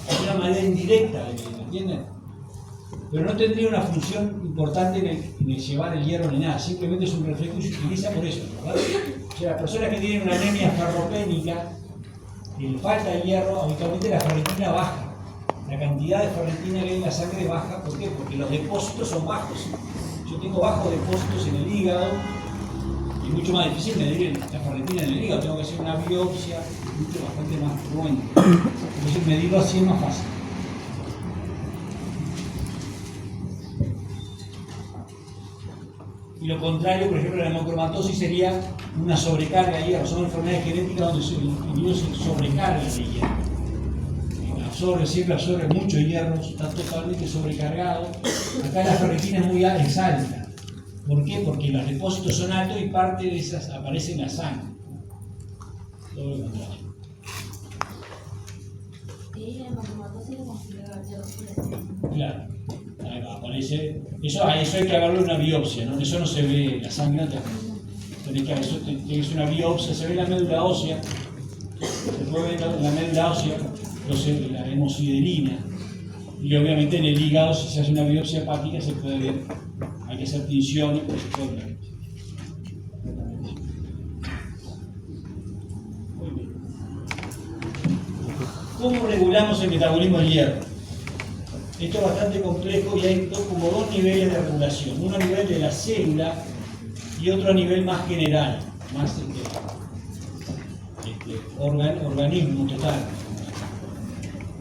Es una manera indirecta de medirlo, ¿entienden? Pero no tendría una función importante en el llevar el hierro ni nada, simplemente es un reflejo y se utiliza por eso, ¿verdad? O sea, las personas que tienen una anemia ferropénica, que le falta el hierro, habitualmente la ferritina baja. La cantidad de ferritina que hay en la sangre baja, ¿por qué? Porque los depósitos son bajos. Yo tengo bajos depósitos en el hígado y es mucho más difícil medir la ferritina en el hígado. Tengo que hacer una biopsia, mucho bastante más cruenta. Entonces medirlo así es más fácil. Y lo contrario, por ejemplo, la hemocromatosis sería una sobrecarga de hierro. Son enfermedades genéticas donde el individuo se sobrecarga de hierro. Siempre absorbe mucho hierro, está totalmente sobrecargado. Acá la ferritina es alta. ¿Por qué? Porque los depósitos son altos y parte de esas aparece en la sangre. Todo lo contrario. Y la hemocromatosis lo considera hierro. Claro. Ahí va, aparece. Eso hay que hacerle una biopsia, ¿no? Eso no se ve en la sangre. Tenés que hacer una biopsia, se ve la médula ósea. Se puede ver en la médula ósea la hemosiderina. Y obviamente en el hígado, si se hace una biopsia hepática, se puede ver. Hay que hacer tinciones, pero se puede ver. Muy bien. ¿Cómo regulamos el metabolismo del hierro? Esto es bastante complejo y hay como dos niveles de regulación. Uno a nivel de la célula y otro a nivel más general, más organismo total.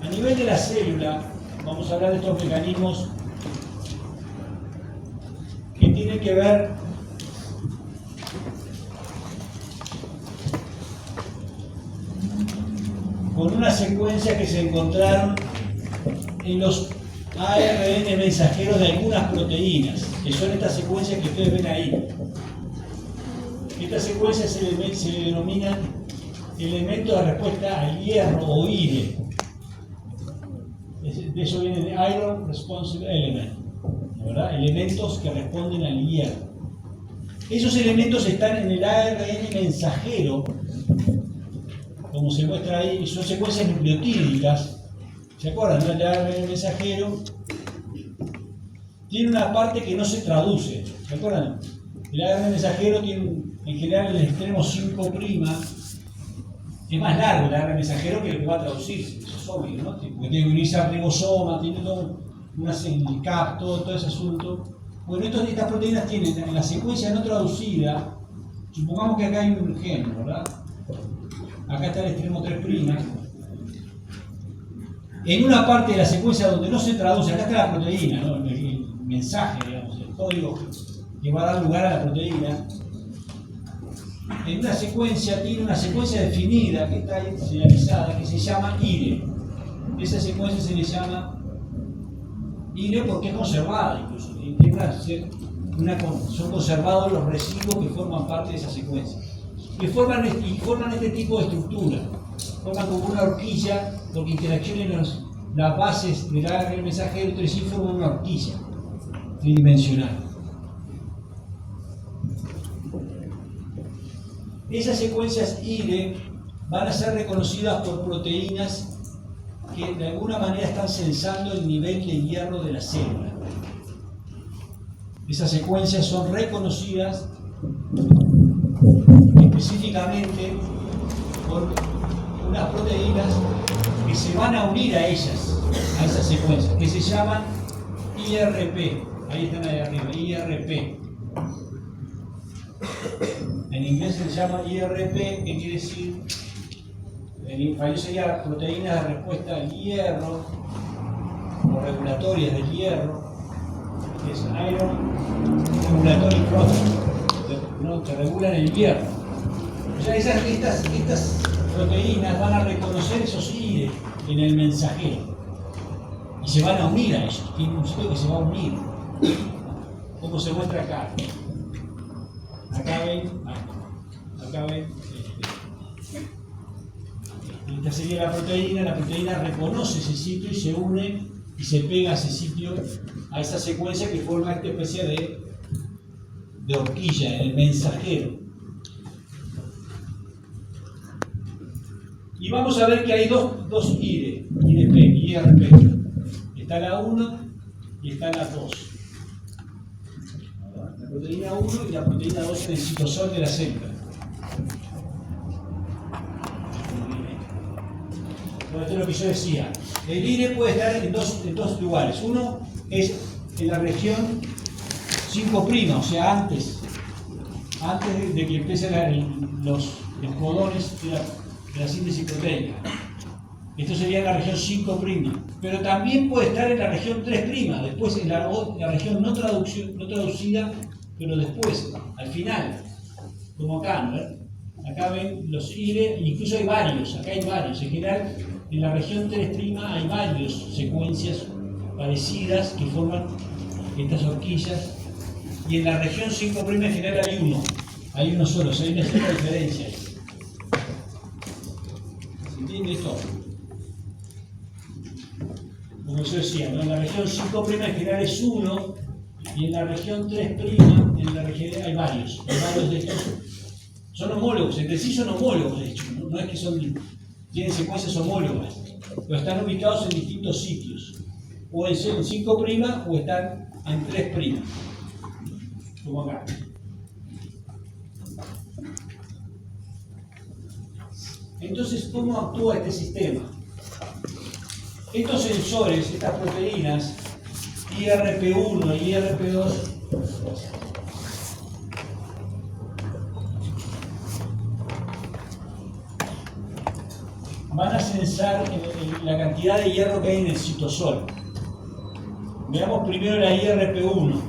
A nivel de la célula, vamos a hablar de estos mecanismos que tienen que ver con una secuencia que se encontraron en los ARN mensajeros de algunas proteínas, que son estas secuencias que ustedes ven ahí. Estas secuencias se denominan elementos de respuesta al hierro o IRE. De eso viene de Iron Responsive Element, ¿verdad? Elementos que responden al hierro. Esos elementos están en el ARN mensajero, como se muestra ahí, son secuencias nucleotídicas. ¿Se acuerdan? ¿No? El ARN mensajero tiene una parte que no se traduce. ¿Se acuerdan? El ARN mensajero tiene en general el extremo 5'. Es más largo el ARN mensajero que el que va a traducirse. Eso es obvio, ¿no? Porque tiene que unirse al ribosoma, tiene todo el CAP, todo ese asunto. Bueno, estas proteínas tienen en la secuencia no traducida, supongamos que acá hay un gen, ¿verdad? Acá está el extremo 3'. En una parte de la secuencia donde no se traduce, acá está la proteína, ¿no? El mensaje, digamos, el código que va a dar lugar a la proteína. En una secuencia, tiene una secuencia definida que está ahí señalizada, que se llama IRE. Esa secuencia se le llama IRE porque es conservada, incluso. Son conservados los residuos que forman parte de esa secuencia. Y forman este tipo de estructura. Forman como una horquilla, porque interaccionan las bases del ARN mensajero entre sí, forman una horquilla tridimensional. Esas secuencias IRE van a ser reconocidas por proteínas que de alguna manera están sensando el nivel de hierro de la célula. Esas secuencias son reconocidas específicamente por unas proteínas que se van a unir a ellas, a esas secuencias, que se llaman IRP. Ahí están ahí arriba, IRP. En inglés se llama IRP, que quiere decir, en español sería proteínas de respuesta al hierro, o regulatorias del hierro, que es Iron Regulatory Protein, ¿no? Que regulan el hierro. O sea, estas proteínas van a reconocer esos IRE en el mensajero y se van a unir a ellos. Tiene un sitio que se va a unir, como se muestra acá. Acá ven. Esta sería la proteína reconoce ese sitio y se une y se pega a ese sitio, a esa secuencia que forma esta especie de horquilla, el mensajero. Y vamos a ver que hay dos IRP. Está la 1 y está la 2. La proteína 1 y la proteína 2 en el citosol de la célula. Bueno, esto es lo que yo decía. El IRE puede estar en dos lugares. Uno es en la región 5', o sea, antes de que empiecen los codones de la síntesis proteica. Esto sería en la región 5', pero también puede estar en la región 3', después en la región no traducida, pero después, al final, como acá, ¿no? Acá ven los IRE, incluso hay varios, acá hay varios. En general, en la región 3' hay varias secuencias parecidas que forman estas horquillas, y en la región 5' en general hay uno solo, o sea, hay una cierta diferencia ahí. ¿Se entiende esto? Como yo decía, ¿no? En la región 5' en general es 1, y en la región 3', en la región hay varios de estos. Son homólogos, entre sí son homólogos, de hecho, no es que tienen secuencias homólogas, pero están ubicados en distintos sitios, o en 5' o están en 3', como acá. Entonces, ¿cómo actúa este sistema? Estos sensores, estas proteínas, IRP1 y IRP2, van a censar la cantidad de hierro que hay en el citosol. Veamos primero la IRP1,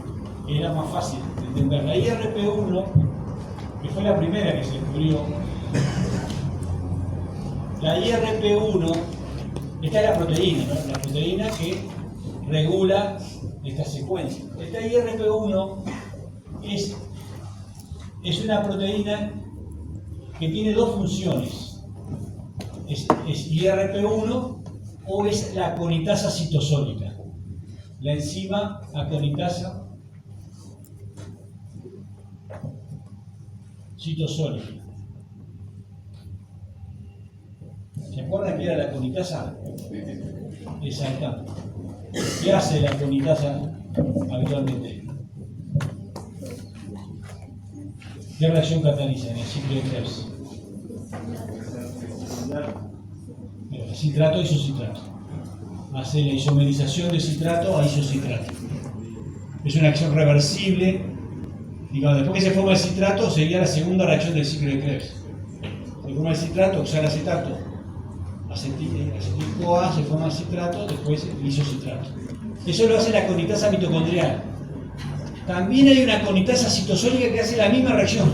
que era más fácil de entender. La IRP1, que fue la primera que se descubrió, la IRP1, esta es la proteína, ¿no? La proteína que regula esta secuencia. Esta IRP1 es una proteína que tiene dos funciones. Es IRP1 o es la aconitasa citosólica, la enzima aconitasa citosólica. ¿Se acuerdan qué era la aconitasa? Exacto. ¿Qué hace la aconitasa habitualmente? ¿Qué reacción cataliza en el ciclo de Krebs? Citrato a isocitrato. Hace la isomerización de citrato a isocitrato. Es una acción reversible. Digamos, después que se forma el citrato, sería la segunda reacción del ciclo de Krebs. Se forma el citrato, oxalacetato, acetil-CoA, se forma el citrato, después el isocitrato. Eso lo hace la aconitasa mitocondrial. También hay una aconitasa citosólica que hace la misma reacción.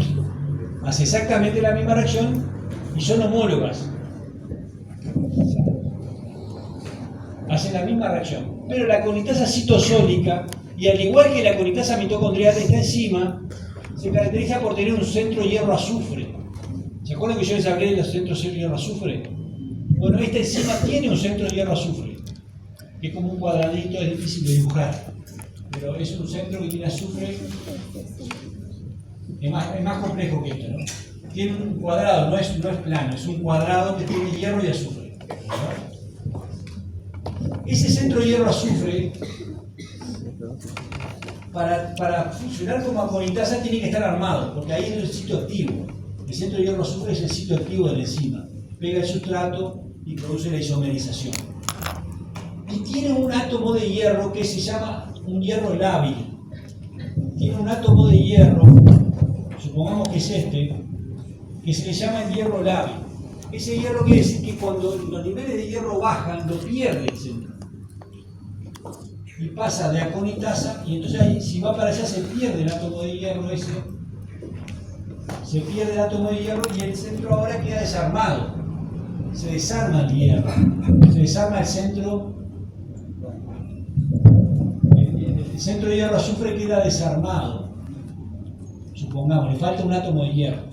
Hace exactamente la misma reacción y son homólogas. Hacen la misma reacción. Pero la aconitasa citosólica, y al igual que la aconitasa mitocondrial, esta enzima se caracteriza por tener un centro hierro-azufre. ¿Se acuerdan que yo les hablé de los centros hierro-azufre? Bueno, esta enzima tiene un centro hierro-azufre, que es como un cuadradito, es difícil de dibujar, pero es un centro que tiene azufre. Es más complejo que esto, ¿no? Tiene un cuadrado, no es plano, es un cuadrado que tiene hierro y azufre. Ese centro hierro-azufre, para funcionar como aconitasa, tiene que estar armado, porque ahí es el sitio activo. El centro hierro-azufre es el sitio activo de la enzima. pega el sustrato y produce la isomerización. Y tiene un átomo de hierro que se llama un hierro lábil. Tiene un átomo de hierro, supongamos que es este, que se le llama el hierro lábil. Ese hierro quiere decir que cuando los niveles de hierro bajan, lo pierde el centro. Y pasa de aconitasa, y entonces ahí, si va para allá, se pierde el átomo de hierro ese. Se pierde el átomo de hierro y el centro ahora queda desarmado. Se desarma el hierro. Se desarma el centro. El centro de hierro azufre queda desarmado. Supongamos, le falta un átomo de hierro.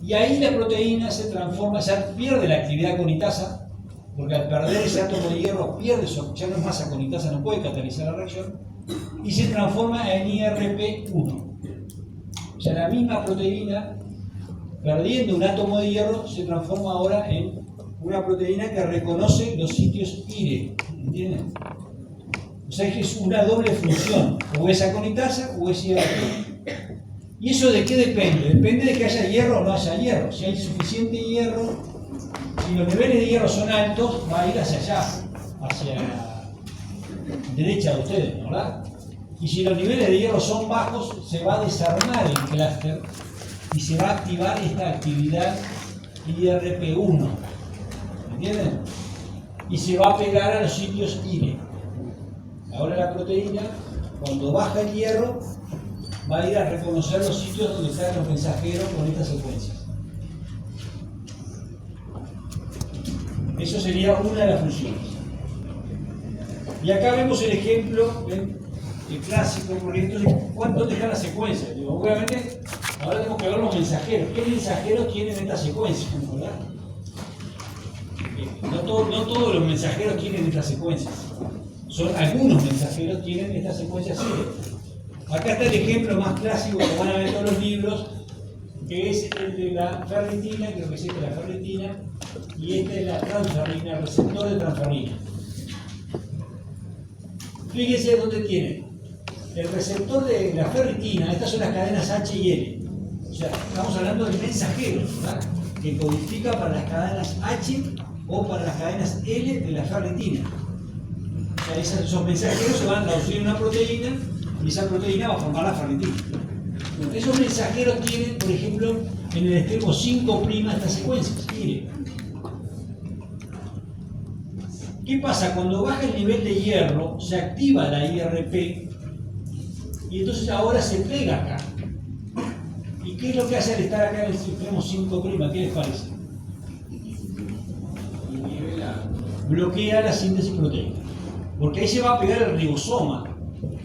Y ahí la proteína se transforma, ya pierde la actividad aconitasa, porque al perder ese átomo de hierro pierde ya no es más aconitasa, no puede catalizar la reacción, y se transforma en IRP1. O sea, la misma proteína, perdiendo un átomo de hierro, se transforma ahora en una proteína que reconoce los sitios IRE. ¿Entienden? O sea, que es una doble función, o es aconitasa o es IRP. ¿Y eso de qué depende? Depende de que haya hierro o no haya hierro. Si hay suficiente hierro, si los niveles de hierro son altos, va a ir hacia allá, hacia la derecha de ustedes, ¿verdad? Y si los niveles de hierro son bajos, se va a desarmar el clúster y se va a activar esta actividad IRP1. ¿Entienden? Y se va a pegar a los sitios IRE. Ahora la proteína, cuando baja el hierro, va a ir a reconocer los sitios donde están los mensajeros con estas secuencias. Eso sería una de las funciones. Y acá vemos el ejemplo, ¿ven? El clásico, porque esto es ¿dónde están las secuencias? Digo, obviamente, ahora tenemos que ver los mensajeros. ¿Qué mensajeros tienen estas secuencias? ¿Verdad? No todos los mensajeros tienen estas secuencias. Algunos mensajeros tienen estas secuencias serias. Acá está el ejemplo más clásico que van a ver en todos los libros, que es el de la ferritina, creo que es esta la ferritina, y esta es la transferrina, el receptor de transferrina. Fíjense dónde tiene el receptor de la ferritina, estas son las cadenas H y L. O sea, estamos hablando de mensajeros, ¿verdad? Que codifica para las cadenas H o para las cadenas L de la ferritina. O sea, esos mensajeros se van a traducir en una proteína y esa proteína va a formar la ferritina. Esos mensajeros tienen, por ejemplo, en el extremo 5' estas secuencias. Mire. ¿Qué pasa? Cuando baja el nivel de hierro, se activa la IRP y entonces ahora se pega acá. ¿Y qué es lo que hace al estar acá en el extremo 5'? ¿Qué les parece? Bloquea la síntesis proteica. Porque ahí se va a pegar el ribosoma.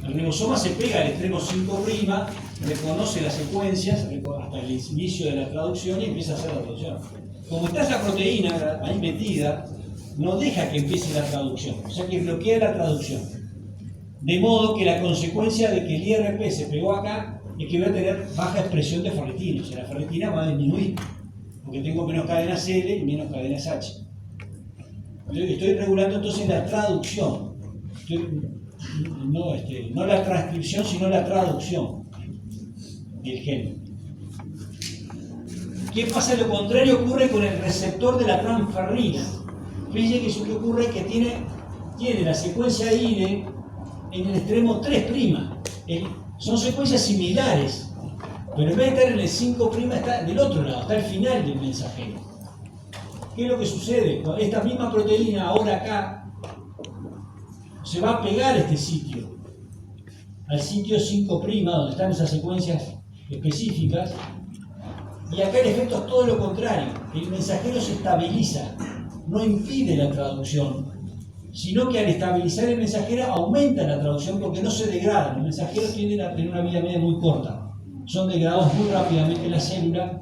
El ribosoma se pega al extremo 5', reconoce las secuencias hasta el inicio de la traducción y empieza a hacer la traducción. Como está esa proteína ahí metida, no deja que empiece la traducción, o sea que bloquea la traducción. De modo que la consecuencia de que el IRP se pegó acá es que voy a tener baja expresión de ferritina, o sea la ferritina va a disminuir, porque tengo menos cadenas L y menos cadenas H. Estoy regulando entonces la traducción. No la transcripción, sino la traducción del gen. ¿Qué pasa? Lo contrario ocurre con el receptor de la transferrina. Fíjense que eso que ocurre es que tiene la secuencia IRE en el extremo 3'. Son secuencias similares, pero en vez de estar en el 5' está del otro lado, está al final del mensajero. ¿Qué es lo que sucede? Esta misma proteína ahora acá se va a pegar a este sitio, al sitio 5', donde están esas secuencias específicas, y acá el efecto es todo lo contrario. El mensajero se estabiliza, no impide la traducción, sino que al estabilizar el mensajero aumenta la traducción porque no se degradan. Los mensajeros tienden a tener una vida media muy corta, son degradados muy rápidamente en la célula.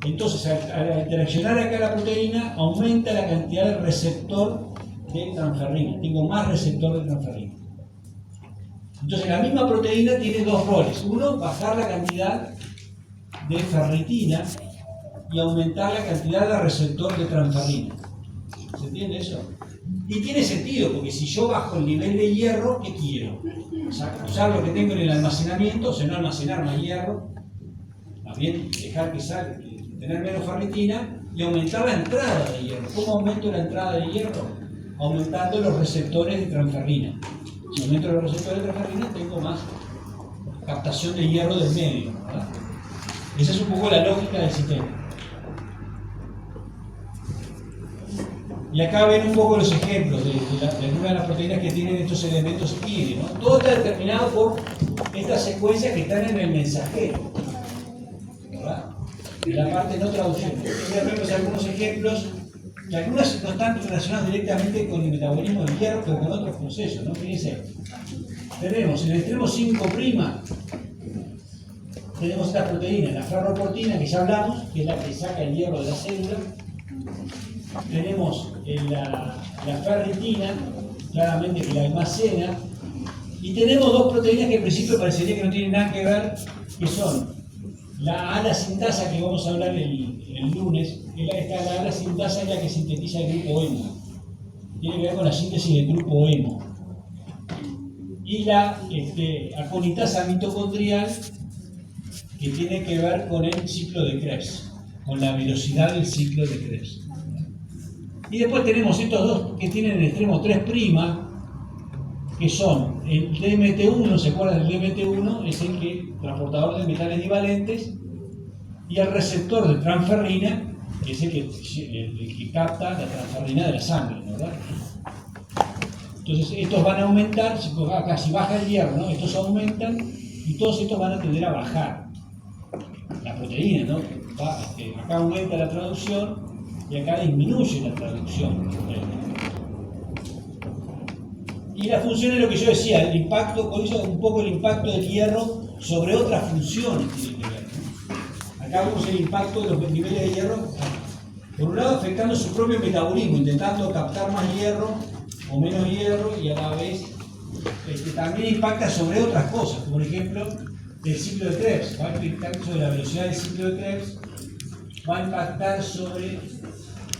Entonces, al interaccionar acá la proteína, aumenta la cantidad de receptor de transferrina. Tengo más receptor de transferrina. Entonces, la misma proteína tiene dos roles. Uno, bajar la cantidad de ferritina y aumentar la cantidad de receptor de transferrina. ¿Se entiende eso? Y tiene sentido, porque si yo bajo el nivel de hierro, ¿qué quiero? Usar lo que tengo en el almacenamiento, o sea, no almacenar más hierro, más bien dejar que salga, tener menos ferritina y aumentar la entrada de hierro. ¿Cómo aumento la entrada de hierro? Aumentando los receptores de transferrina. Si aumento los receptores de transferrina, tengo más captación de hierro del medio, ¿verdad? Esa es un poco la lógica del sistema. Y acá ven un poco los ejemplos de algunas de las proteínas que tienen estos elementos IRI, ¿no? Todo está determinado por estas secuencias que están en el mensajero, ¿verdad? En la parte no traducción. Voy a verles algunos ejemplos, que algunas no están relacionadas directamente con el metabolismo del hierro, pero con otros procesos, ¿no? Fíjense, tenemos en el extremo 5', tenemos esta proteína, la ferroportina, que ya hablamos, que es la que saca el hierro de la célula. Tenemos la ferritina, claramente que la almacena. Y tenemos dos proteínas que en principio parecería que no tienen nada que ver, que son la ala-sintasa, que vamos a hablar el lunes. La ala-sintasa es la que sintetiza el grupo hemo. Tiene que ver con la síntesis del grupo hemo. Y la aconitasa mitocondrial, que tiene que ver con el ciclo de Krebs, con la velocidad del ciclo de Krebs. Y después tenemos estos dos que tienen el extremo 3', que son el DMT1, ¿se acuerdan del DMT1? Es el transportador de metales divalentes, y el receptor de transferrina, que es el que capta la transferrina de la sangre, ¿verdad? Entonces estos van a aumentar, acá si baja el hierro, ¿no? Estos aumentan y todos estos van a tender a bajar. La proteína, ¿no? Acá aumenta la traducción y acá disminuye la traducción. Y la función es lo que yo decía, el impacto, con eso un poco el impacto del hierro sobre otras funciones tiene que ver. Acá vemos el impacto de los niveles de hierro, por un lado afectando su propio metabolismo, intentando captar más hierro o menos hierro, y a la vez también impacta sobre otras cosas, como por ejemplo el ciclo de Krebs. Va a impactar sobre la velocidad del ciclo de Krebs, va a impactar sobre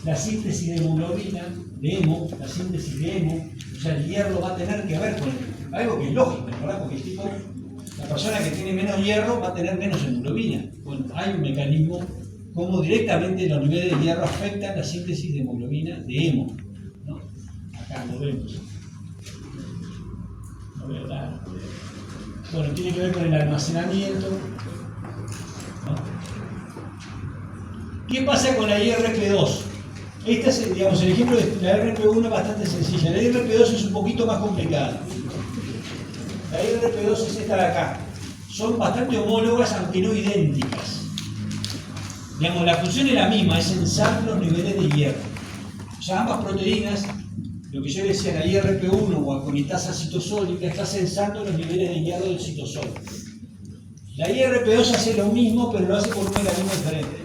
la síntesis de hemoglobina, de hemo, la síntesis de hemo. O sea, el hierro va a tener que ver con algo que es lógico, ¿verdad? Porque la persona que tiene menos hierro va a tener menos hemoglobina. Bueno, hay un mecanismo como directamente los niveles de hierro afectan la síntesis de hemoglobina de hemo, ¿no? Acá lo vemos. No veo nada. Bueno, tiene que ver con el almacenamiento, ¿no? ¿Qué pasa con la IRP2? Esta es, digamos, el ejemplo de la IRP1 es bastante sencilla. La IRP2 es un poquito más complicada. La IRP2 es esta de acá. Son bastante homólogas, aunque no idénticas. Digamos, la función es la misma, es censar los niveles de hierro. O sea, ambas proteínas, lo que yo decía, la IRP1 o aconitasa citosólica, está censando los niveles de hierro del citosol. La IRP2 hace lo mismo, pero lo hace por un mecanismo diferente.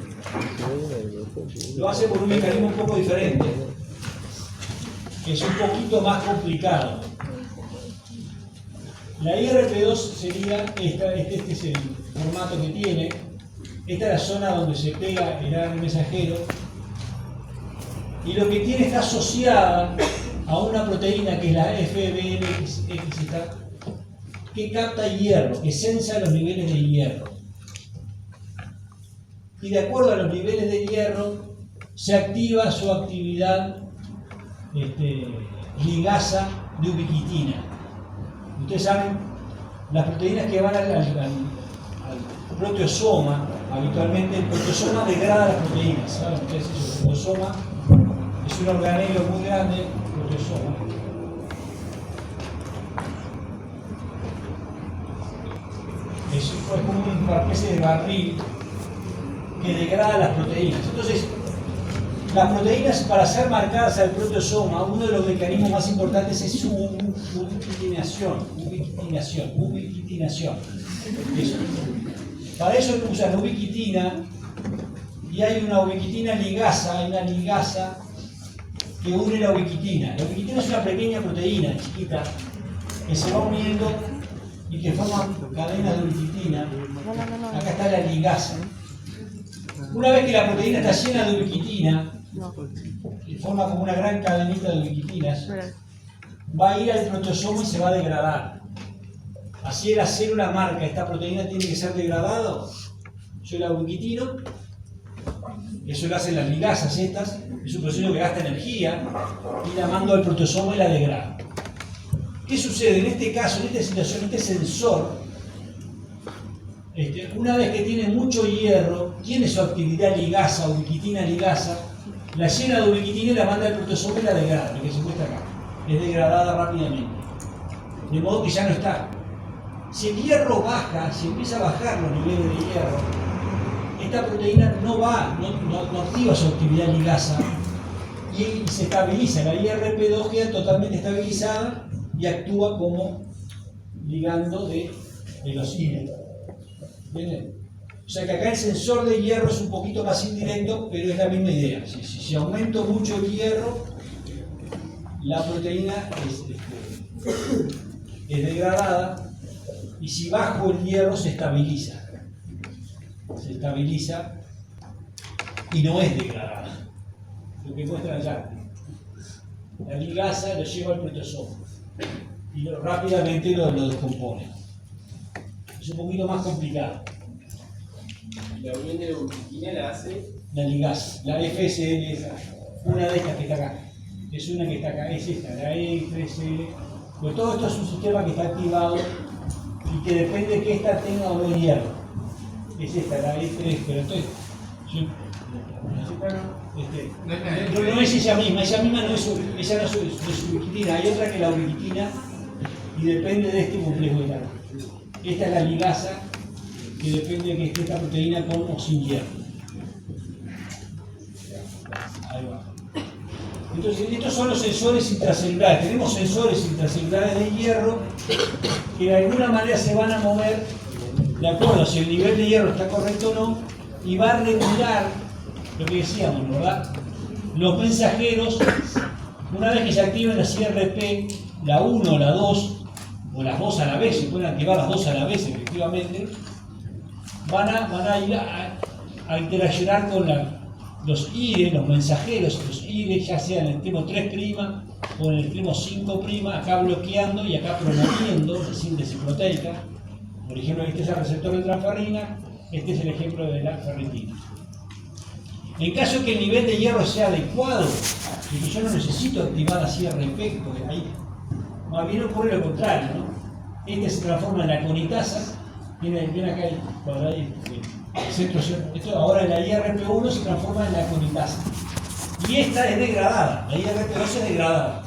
Lo hace por un mecanismo un poco diferente, que es un poquito más complicado. La IRP2 sería este es el formato que tiene. Esta es la zona donde se pega el ARN mensajero, y lo que tiene está asociada a una proteína que es la FBNX, que capta hierro, que sensa los niveles de hierro. Y de acuerdo a los niveles de hierro se activa su actividad ligasa de ubiquitina. Ustedes saben, las proteínas que van al proteosoma, habitualmente el proteosoma degrada las proteínas. ¿Saben ustedes eso? El proteosoma es un organelo muy grande, el proteosoma. Es como una especie de barril que degrada las proteínas. Entonces, las proteínas, para ser marcadas al proteosoma, uno de los mecanismos más importantes es su ubiquitinación. Eso. Para eso usan ubiquitina, y hay una ubiquitina ligasa, hay una ligasa que une la ubiquitina. La ubiquitina es una pequeña proteína chiquita que se va uniendo y que forma cadenas de ubiquitina. Acá está la ligasa. Una vez que la proteína está llena de ubiquitina, que forma como una gran cadenita de ubiquitinas, va a ir al proteosoma y se va a degradar. Así la célula marca, esta proteína tiene que ser degradada. Yo la ubiquitino Eso lo hacen las ligasas estas, es un proceso que gasta energía y la mando al protosoma y la degrada. ¿Qué sucede? En este caso, en esta situación, este sensor, una vez que tiene mucho hierro, tiene su actividad ligasa, ubiquitina ligasa, la llena de ubiquitina y la manda al protosoma y la degrada, lo que se muestra acá. Es degradada rápidamente. De modo que ya no está. Si el hierro baja, si empieza a bajar los niveles de hierro, esta proteína no activa su actividad ligasa y se estabiliza. La IRP2 queda totalmente estabilizada y actúa como ligando de los IRE. ¿Entienden? O sea que acá el sensor de hierro es un poquito más indirecto, pero es la misma idea. Si aumento mucho el hierro, la proteína es degradada, y si bajo el hierro se estabiliza. Se estabiliza y no es degradada. Lo que muestra allá. La ligasa lo lleva al protosoma y rápidamente lo descompone. Es un poquito más complicado. La unión de la ubiquitina la hace La ligasa, la FSL es una de estas que está acá. Es una que está acá, es esta, la E3L. Pues todo esto es un sistema que está activado y que depende de que esta tenga o no hierro. Es esta, la E3, pero entonces. No es ella misma no es ubiquitina, hay otra que la ubiquitina y depende de este complejo de carga. Esta es la ligasa que depende de que esté esta proteína con o sin hierro. Ahí va. Entonces, estos son los sensores intracelulares. Tenemos sensores intracelulares de hierro que de alguna manera se van a mover de acuerdo a si el nivel de hierro está correcto o no, y va a regular lo que decíamos, ¿verdad? Los mensajeros, una vez que se activen las IRP, la 1, la 2, o las dos a la vez, se pueden activar las dos a la vez efectivamente, van a ir a interaccionar con los IRE, los mensajeros, los IRE, ya sea en el extremo 3' o en el extremo 5', acá bloqueando y acá promoviendo la síntesis proteica. Por ejemplo, este es el receptor de transferrina, este es el ejemplo de la ferritina. En caso que el nivel de hierro sea adecuado, y que yo no necesito activar las IRP, porque ahí más bien ocurre lo contrario, ¿no? Este se transforma en la conitasa, viene acá el centro, esto ahora la IRP1 se transforma en la conitasa. Y esta es degradada, la IRP2 es degradada.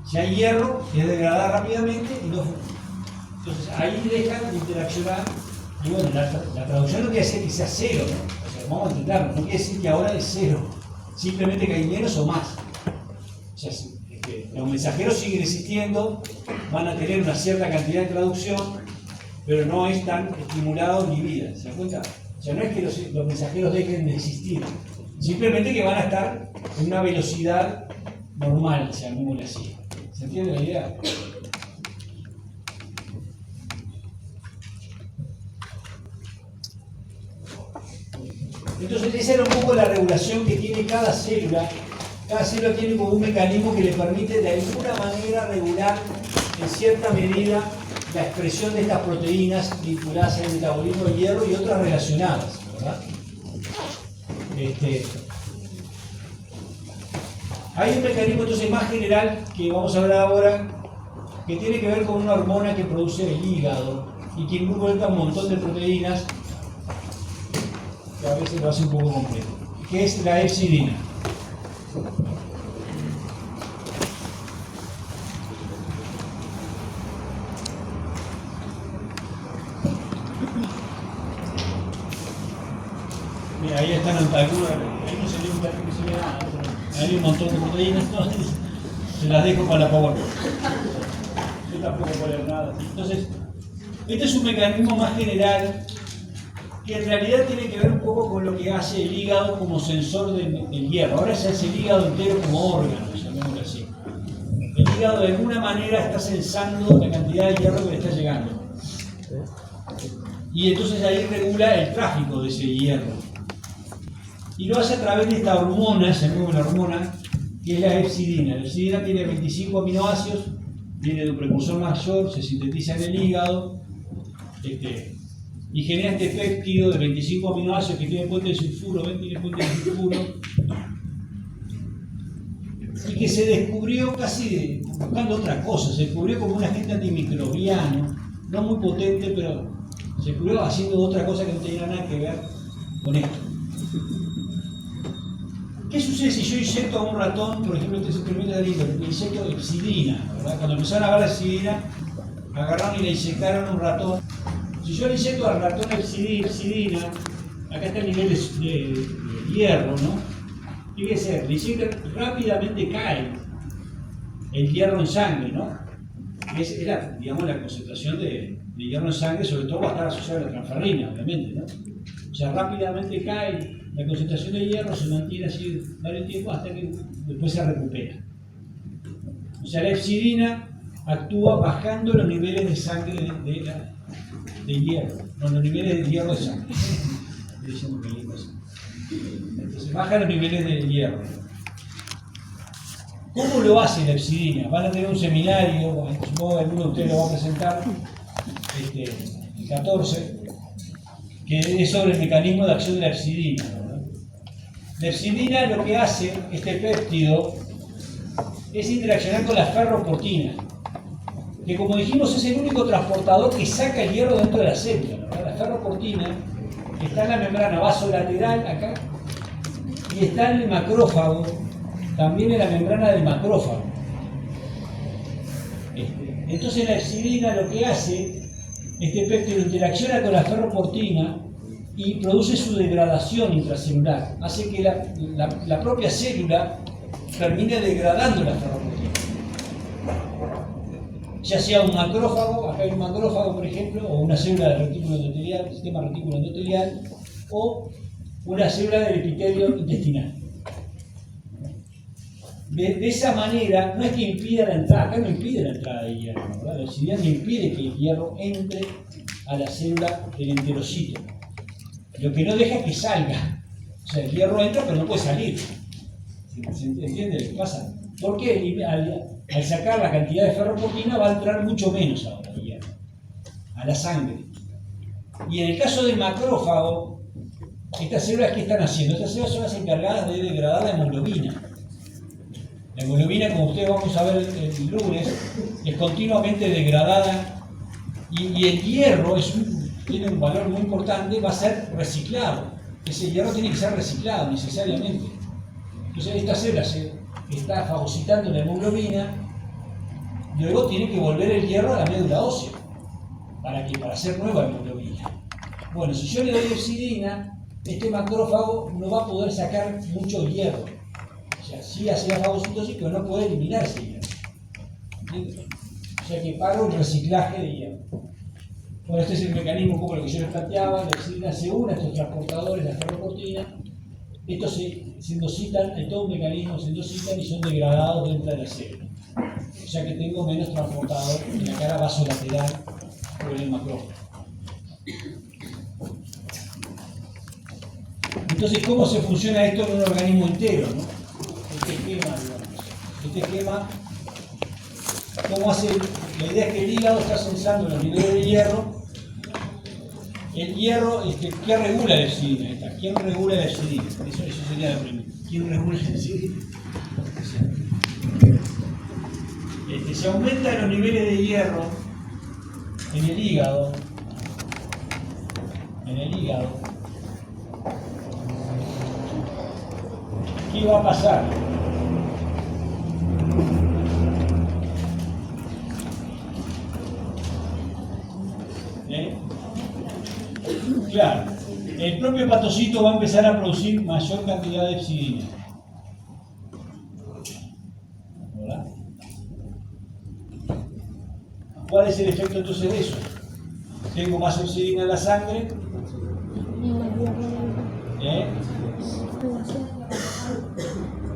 Si hay hierro, es degradada rápidamente y no. Entonces ahí dejan de interaccionar. Y bueno, la traducción no quiere decir que sea cero, ¿no? O sea, vamos a intentarlo, no quiere decir que ahora es cero, simplemente que hay menos o más. O sea, los mensajeros siguen existiendo, van a tener una cierta cantidad de traducción, pero no es tan estimulado ni vida, ¿se dan cuenta? O sea, no es que los mensajeros dejen de existir, simplemente que van a estar en una velocidad normal, se llamémosle así. ¿Se entiende la idea? Entonces esa era un poco la regulación que tiene cada célula. Cada célula tiene como un mecanismo que le permite de alguna manera regular en cierta medida la expresión de estas proteínas vinculadas al metabolismo del hierro y otras relacionadas, ¿verdad? Hay un mecanismo entonces más general que vamos a hablar ahora que tiene que ver con una hormona que produce el hígado y que involucra un montón de proteínas que a veces lo hace un poco complejo, que es la epsidina. Mira, ahí están en alguna, ahí no se ve nada, hay un montón de proteínas, ¿no? Se las dejo para la PowerPoint. Yo tampoco puedo leer nada. Entonces, este es un mecanismo más general que en realidad tiene que ver un poco con lo que hace el hígado como sensor del hierro. Ahora se hace el hígado entero como órgano, llamémoslo así. El hígado de alguna manera está sensando la cantidad de hierro que le está llegando. Y entonces ahí regula el tráfico de ese hierro. Y lo hace a través de esta hormona, llamémosla hormona, que es la epsidina. La epsidina tiene 25 aminoácidos, viene de un precursor mayor, se sintetiza en el hígado. y genera este péptido de 25 aminoácidos que tiene puente de sulfuro, ven, tiene puente de sulfuro, y que se descubrió casi buscando otra cosa, se descubrió como un agente antimicrobiano, no muy potente, pero se descubrió haciendo otra cosa que no tenía nada que ver con esto. ¿Qué sucede si yo inyecto a un ratón, por ejemplo, este experimento de lindo, le inyecto epsidina, ¿verdad? Cuando empezaron a ver la epsidina, agarraron y le inyectaron a un ratón. Si yo le inyecto al ratón epsidina, acá está el nivel de hierro, ¿no? Fíjese, le inyectan, rápidamente cae el hierro en sangre, ¿no? Es la, digamos, la concentración de hierro en sangre, sobre todo va a estar asociada a la transferrina, obviamente, ¿no? O sea, rápidamente cae la concentración de hierro, se mantiene así varios tiempo hasta que después se recupera. O sea, la epsidina actúa bajando los niveles de sangre de hierro, no, los niveles de hierro de sangre. Entonces baja los niveles de hierro. ¿Cómo lo hace la epsidina? Van a tener un seminario, supongo que alguno de ustedes lo va a presentar, el 14, que es sobre el mecanismo de acción de la epsidina, ¿verdad? La epsidina lo que hace, este péptido, es interaccionar con la ferroportina, que como dijimos es el único transportador que saca el hierro dentro de la célula, ¿verdad? La ferroportina está en la membrana vasolateral acá y está en el macrófago, también en la membrana del macrófago. Entonces la epsidina lo que hace, este péptido interacciona con la ferroportina y produce su degradación intracelular, hace que la propia célula termine degradando la ferroportina. Ya sea un macrófago, acá hay un macrófago por ejemplo, o una célula del retículo endotelial, sistema retículo endotelial, o una célula del epitelio intestinal. De esa manera, no es que impida la entrada, acá no impide la entrada de hierro, ¿verdad? La epsidina no impide que el hierro entre a la célula del enterocito. Lo que no deja es que salga. O sea, el hierro entra, pero no puede salir. ¿Se entiende lo que pasa? Porque al sacar la cantidad de ferroportina va a entrar mucho menos ahora el hierro a la sangre. Y en el caso del macrófago, estas células, ¿qué están haciendo? Estas células son las encargadas de degradar la hemoglobina. La hemoglobina, como ustedes vamos a ver el lunes, es continuamente degradada y el hierro tiene un valor muy importante, va a ser reciclado. Ese hierro tiene que ser reciclado necesariamente. Entonces esta célula se está fagocitando la hemoglobina, luego tiene que volver el hierro a la médula ósea para hacer nueva hemoglobina. Bueno, si yo le doy epsidina, este macrófago no va a poder sacar mucho hierro. O sea, sí hace la fagocitosis, pero no puede eliminar ese hierro. ¿Entiendes? O sea que para un reciclaje de hierro. Bueno, este es el mecanismo, como lo que yo les planteaba. La epsidina se une a estos transportadores, la ferroportina. Estos se endocitan, hay todo un mecanismo, se endocitan y son degradados dentro de la célula. O sea que tengo menos transportador en la cara vasolateral o en el macrófago. Entonces, ¿cómo se funciona esto en un organismo entero, ¿no? Este esquema, digamos. Este esquema, ¿cómo hace? La idea es que el hígado está sensando los niveles de hierro. El hierro, ¿qué regula la epsidina? ¿Quién regula la epsidina? Eso sería la pregunta. ¿Quién regula la epsidina? Se aumentan los niveles de hierro en el hígado. ¿Qué va a pasar? Claro, el propio hepatocito va a empezar a producir mayor cantidad de epsidina. ¿Verdad? ¿Cuál es el efecto entonces de eso? Tengo más epsidina en la sangre.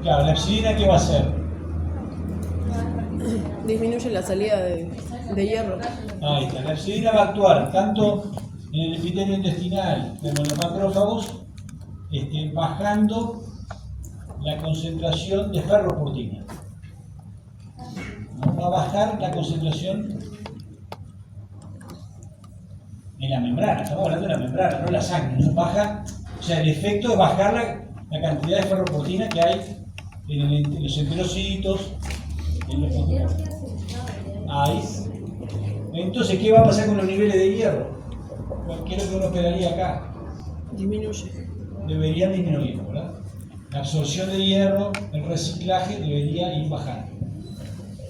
Claro, la epsidina, ¿qué va a hacer? Disminuye la salida de hierro. Ahí está, la epsidina va a actuar tanto en el epitelio intestinal como en los macrófagos, bajando la concentración de ferroportina. Va a bajar la concentración en la membrana, estamos hablando de la membrana, no la sangre, no baja, o sea, el efecto es bajar la cantidad de ferroportina que hay en los enterocitos, en los ahí. Entonces, ¿qué va a pasar con los niveles de hierro? ¿Qué es lo que uno esperaría acá? Disminuye. Deberían disminuir, ¿verdad? La absorción de hierro, el reciclaje debería ir bajando.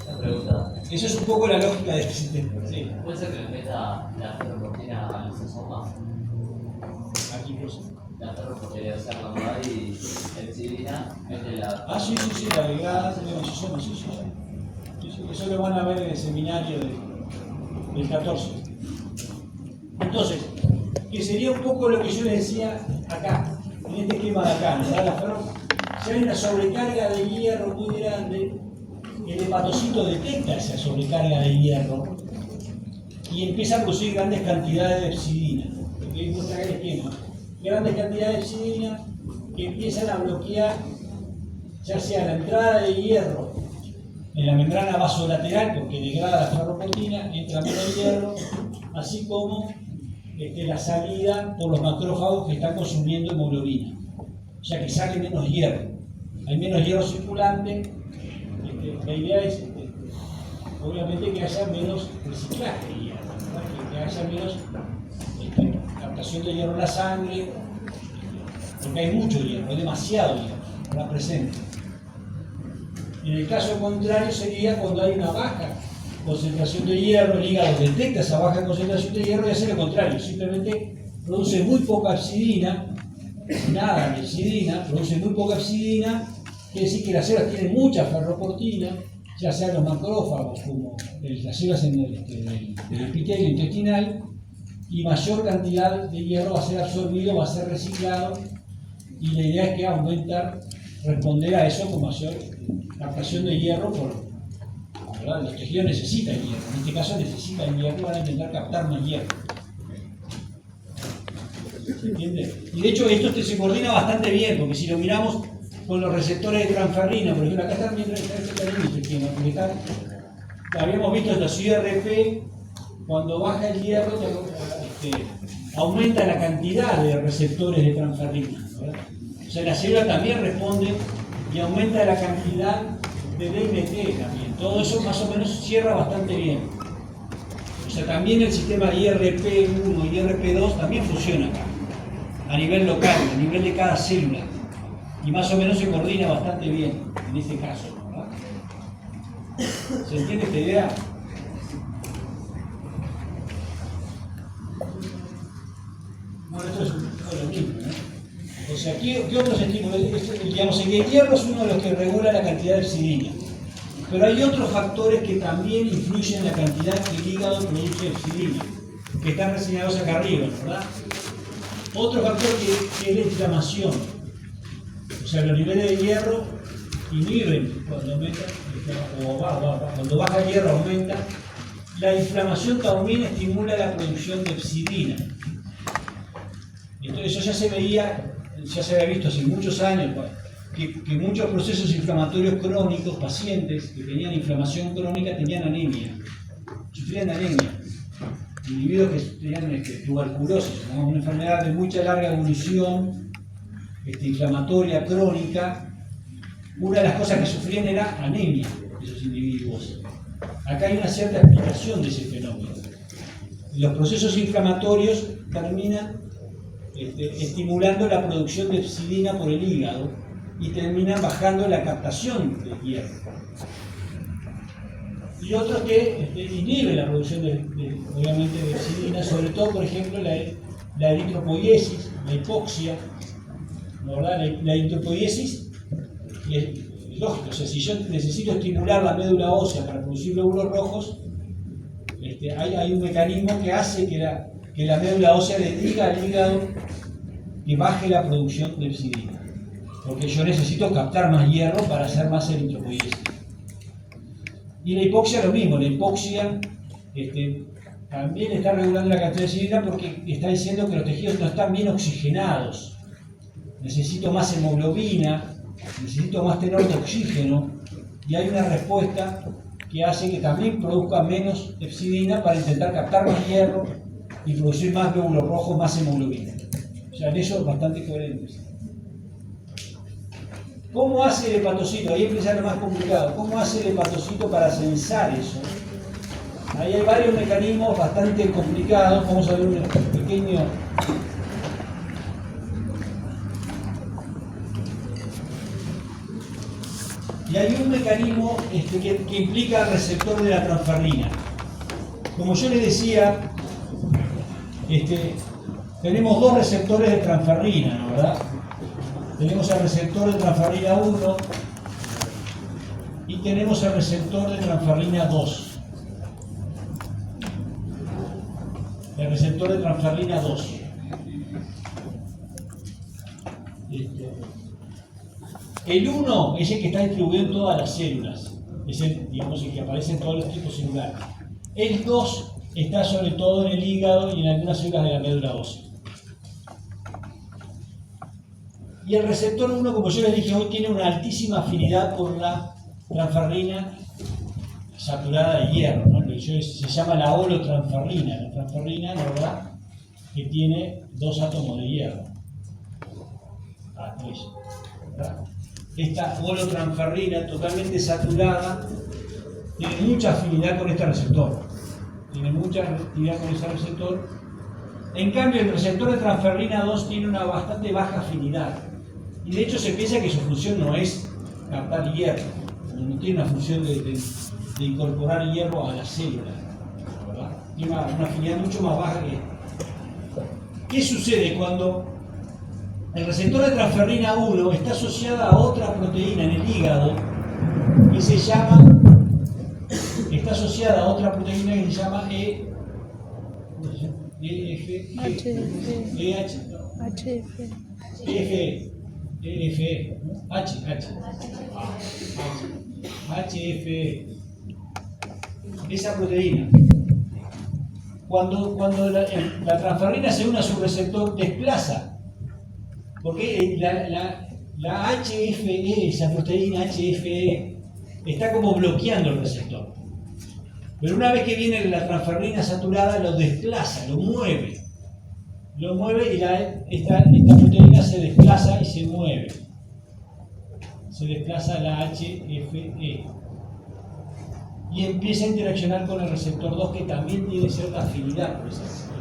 Una pregunta. Eso es un poco la lógica de este sistema. Sí. ¿Puede ser que le meta la ferroportina al lisosoma? Aquí pues. La ferroportina, o sea, cuando hay epsilina, mete la... Ah, sí, la vegada de los lisosomas, sí. Eso lo van a ver en el seminario del 14. Entonces, que sería un poco lo que yo les decía acá, en este esquema de acá, ¿no? Si hay una sobrecarga de hierro muy grande, el hepatocito detecta esa sobrecarga de hierro y empieza a producir grandes cantidades de epsidina. Porque muestra el esquema. Grandes cantidades de epsidina que empiezan a bloquear ya sea la entrada de hierro en la membrana vasolateral, porque degrada la ferroportina, entra menos hierro, así como la salida por los macrófagos que están consumiendo hemoglobina. O sea que sale menos hierro. Hay menos hierro circulante. La idea es, obviamente, que haya menos reciclaje de hierro, ¿verdad? Que haya menos captación de hierro en la sangre, porque hay mucho hierro, hay demasiado hierro, ¿verdad? Presente. En el caso contrario sería cuando hay una baja concentración de hierro, el hígado detecta esa baja concentración de hierro y hace lo contrario, simplemente produce muy poca epsidina, nada de epsidina, produce muy poca epsidina, quiere decir que las células tienen mucha ferroportina, ya sea los macrófagos como las células del epitelio intestinal, y mayor cantidad de hierro va a ser absorbido, va a ser reciclado, y la idea es que responder a eso con mayor captación de hierro, ¿verdad? Los tejidos necesitan hierro, en este caso necesitan hierro, van a intentar captar más hierro. ¿Se entiende? Y de hecho esto se coordina bastante bien, porque si lo miramos con los receptores de transferrina, por ejemplo, acá también está este esquema, porque habíamos visto los IRP, cuando baja el hierro, aumenta la cantidad de receptores de transferrina, ¿verdad? O sea, la célula también responde y aumenta la cantidad de DMT también. Todo eso más o menos cierra bastante bien. O sea, también el sistema IRP1 y IRP2 también funciona acá, a nivel local, a nivel de cada célula. Y más o menos se coordina bastante bien en este caso, ¿verdad? ¿Se entiende esta idea? Bueno, esto es lo mismo, ¿no? O sea, ¿qué otros estímulos? Digamos, el hierro es uno de los que regula la cantidad de epsidina. Pero hay otros factores que también influyen en la cantidad que el hígado produce de epsidina, que están reseñados acá arriba, ¿verdad? Otro factor que es la inflamación. O sea, los niveles de hierro inhiben cuando aumenta, cuando baja el hierro aumenta. La inflamación también estimula la producción de epsidina. Entonces eso ya se había visto hace muchos años, que muchos procesos inflamatorios crónicos, pacientes que tenían inflamación crónica tenían anemia, sufrían anemia. Individuos que tenían tuberculosis, ¿no? Una enfermedad de mucha larga evolución, inflamatoria, crónica, una de las cosas que sufrían era anemia de esos individuos. Acá hay una cierta explicación de ese fenómeno. Los procesos inflamatorios terminan estimulando la producción de epsidina por el hígado y terminan bajando la captación de hierro. Y otros que inhiben la producción obviamente de epsidina, sobre todo, por ejemplo, la eritropoiesis, la hipoxia, ¿verdad? La eritropoiesis es lógico, o sea, si yo necesito estimular la médula ósea para producir glóbulos rojos, hay un mecanismo que hace que la médula ósea le diga al hígado que baje la producción de epsidina, porque yo necesito captar más hierro para hacer más eritropoiesis. Y la hipoxia lo mismo, la hipoxia también está regulando la cantidad de epsidina porque está diciendo que los tejidos no están bien oxigenados. Necesito más hemoglobina, necesito más tenor de oxígeno, y hay una respuesta que hace que también produzca menos epsidina para intentar captar más hierro y producir más glóbulos rojos, más hemoglobina. O sea, en eso es bastante coherentes. ¿Cómo hace el hepatocito? Ahí empieza lo más complicado. ¿Cómo hace el hepatocito para sensar eso? Ahí hay varios mecanismos bastante complicados. Vamos a ver un pequeño... Y hay un mecanismo que implica el receptor de la transferrina. Como yo les decía, tenemos dos receptores de transferrina, ¿no? ¿Verdad? Tenemos el receptor de transferrina 1 y tenemos el receptor de transferrina 2. El receptor de transferrina 2. El 1 es el que está distribuido en todas las células. Es el, digamos, el que aparece en todos los tipos celulares. El 2 está sobre todo en el hígado y en algunas células de la médula ósea. Y el receptor 1, como yo les dije hoy, tiene una altísima afinidad por la transferrina saturada de hierro, ¿no? Se llama la holotransferrina. La transferrina, la verdad, que tiene 2 átomos de hierro. Pues, ¿verdad? Esta holotransferrina totalmente saturada tiene mucha afinidad con este receptor. Tiene mucha afinidad con ese receptor. En cambio, el receptor de transferrina 2 tiene una bastante baja afinidad. Y de hecho se piensa que su función no es captar hierro, no tiene una función de incorporar hierro a la célula, ¿verdad? Tiene una afinidad mucho más baja que esta. ¿Qué sucede cuando el receptor de transferrina 1 está asociada a otra proteína en el hígado que se llama, está asociada a otra proteína que se llama HFE, esa proteína. Cuando la transferrina se une a su receptor, desplaza, porque la HFE, esa proteína HFE, está como bloqueando el receptor. Pero una vez que viene la transferrina saturada, lo desplaza, lo mueve y esta proteína se desplaza y se mueve. Se desplaza la HFE y empieza a interaccionar con el receptor 2, que también tiene cierta afinidad por esa receptor.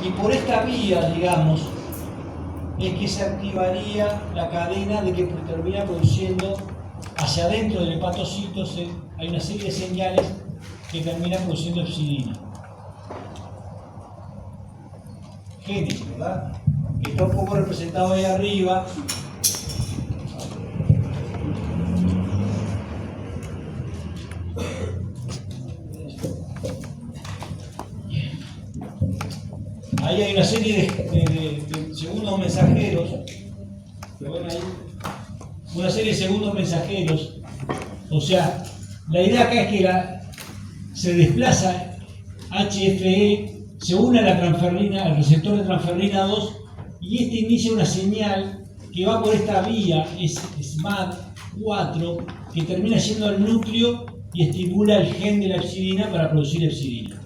Y por esta vía, digamos, es que se activaría la cadena de que termina produciendo hacia adentro del hepatocito. Hay una serie de señales que terminan produciendo epsidina. Génesis, ¿verdad? Que está un poco representado ahí arriba. Ahí hay una serie de segundos mensajeros. Una serie de segundos mensajeros. O sea, la idea acá es que se desplaza HFE, se une a la transferrina, al receptor de transferrina 2, y este inicia una señal que va por esta vía, es SMAD4, que termina yendo al núcleo y estimula el gen de la epsidina para producir epsidina.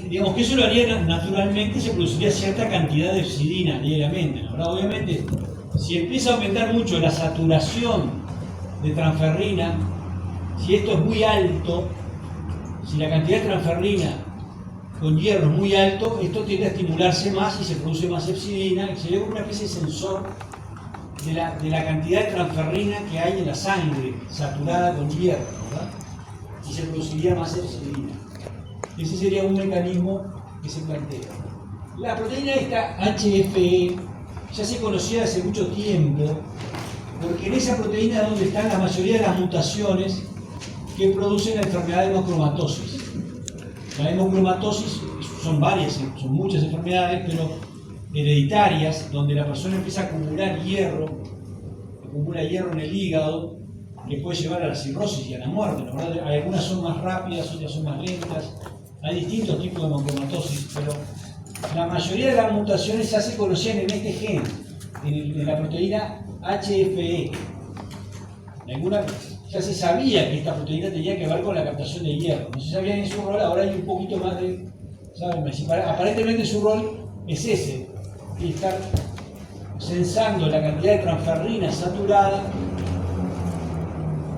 Digamos que eso lo haría naturalmente, se produciría cierta cantidad de epsidina diariamente, ¿no? Obviamente, si empieza a aumentar mucho la saturación de transferrina, si esto es muy alto, si la cantidad de transferrina con hierro es muy alto, esto tiende a estimularse más y se produce más epsidina, y sería como una especie de sensor de la cantidad de transferrina que hay en la sangre saturada con hierro, ¿verdad? Y se produciría más epsidina. Ese sería un mecanismo que se plantea. La proteína esta HFE ya se conocía hace mucho tiempo, porque en esa proteína es donde están la mayoría de las mutaciones que producen la enfermedad de hemocromatosis. La hemocromatosis son varias, son muchas enfermedades, pero hereditarias, donde la persona empieza a acumular hierro, acumula hierro en el hígado, que puede llevar a la cirrosis y a la muerte, ¿no? Algunas son más rápidas, otras son más lentas. Hay distintos tipos de hemocromatosis, pero la mayoría de las mutaciones ya se conocían en este gen, en la proteína HFE. Ya se sabía que esta proteína tenía que ver con la captación de hierro. No se sabía en su rol, ahora hay un poquito más de... ¿saben? Aparentemente su rol es ese, estar sensando la cantidad de transferrina saturada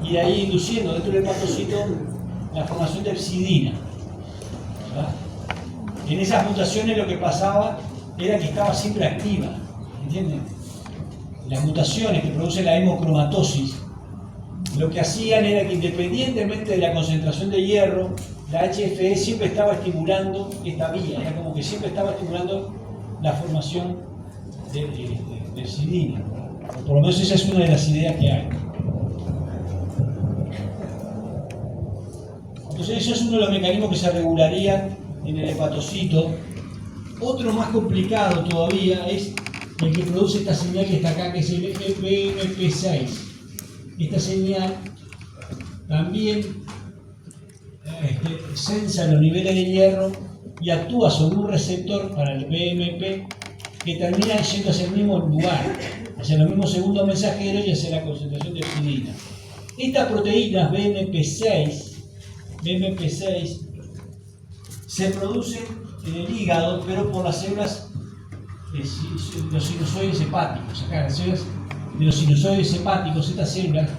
y ahí induciendo dentro del hepatocito la formación de hepsidina. ¿Verdad? En esas mutaciones lo que pasaba era que estaba siempre activa, ¿entienden? Las mutaciones que produce la hemocromatosis lo que hacían era que independientemente de la concentración de hierro, la HFE siempre estaba estimulando esta vía, era como que siempre estaba estimulando la formación de hepsidina. Por lo menos esa es una de las ideas que hay. Entonces eso es uno de los mecanismos que se regularían en el hepatocito. Otro más complicado todavía es el que produce esta señal que está acá, que es el BMP6. Esta señal también sensa los niveles de hierro y actúa sobre un receptor para el BMP que termina yendo hacia el mismo lugar, hacia los mismos segundos mensajeros y hacia la concentración de hepsidina. Estas proteínas BMP6 se producen en el hígado, pero por las células de los sinusoides hepáticos. Acá, las células de los sinusoides hepáticos, estas células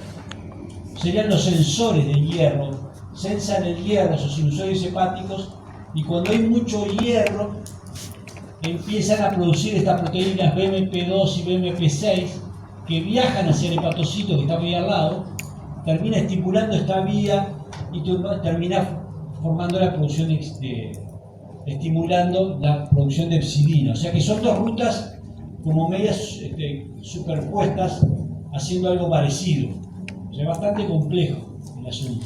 serían los sensores del hierro, sensan el hierro, esos sinusoides hepáticos, y cuando hay mucho hierro, empiezan a producir estas proteínas BMP2 y BMP6 que viajan hacia el hepatocito que está muy al lado, termina estimulando esta vía y termina formando la producción estimulando la producción de hepsidina. O sea que son dos rutas como medias superpuestas haciendo algo parecido. O sea, bastante complejo el asunto.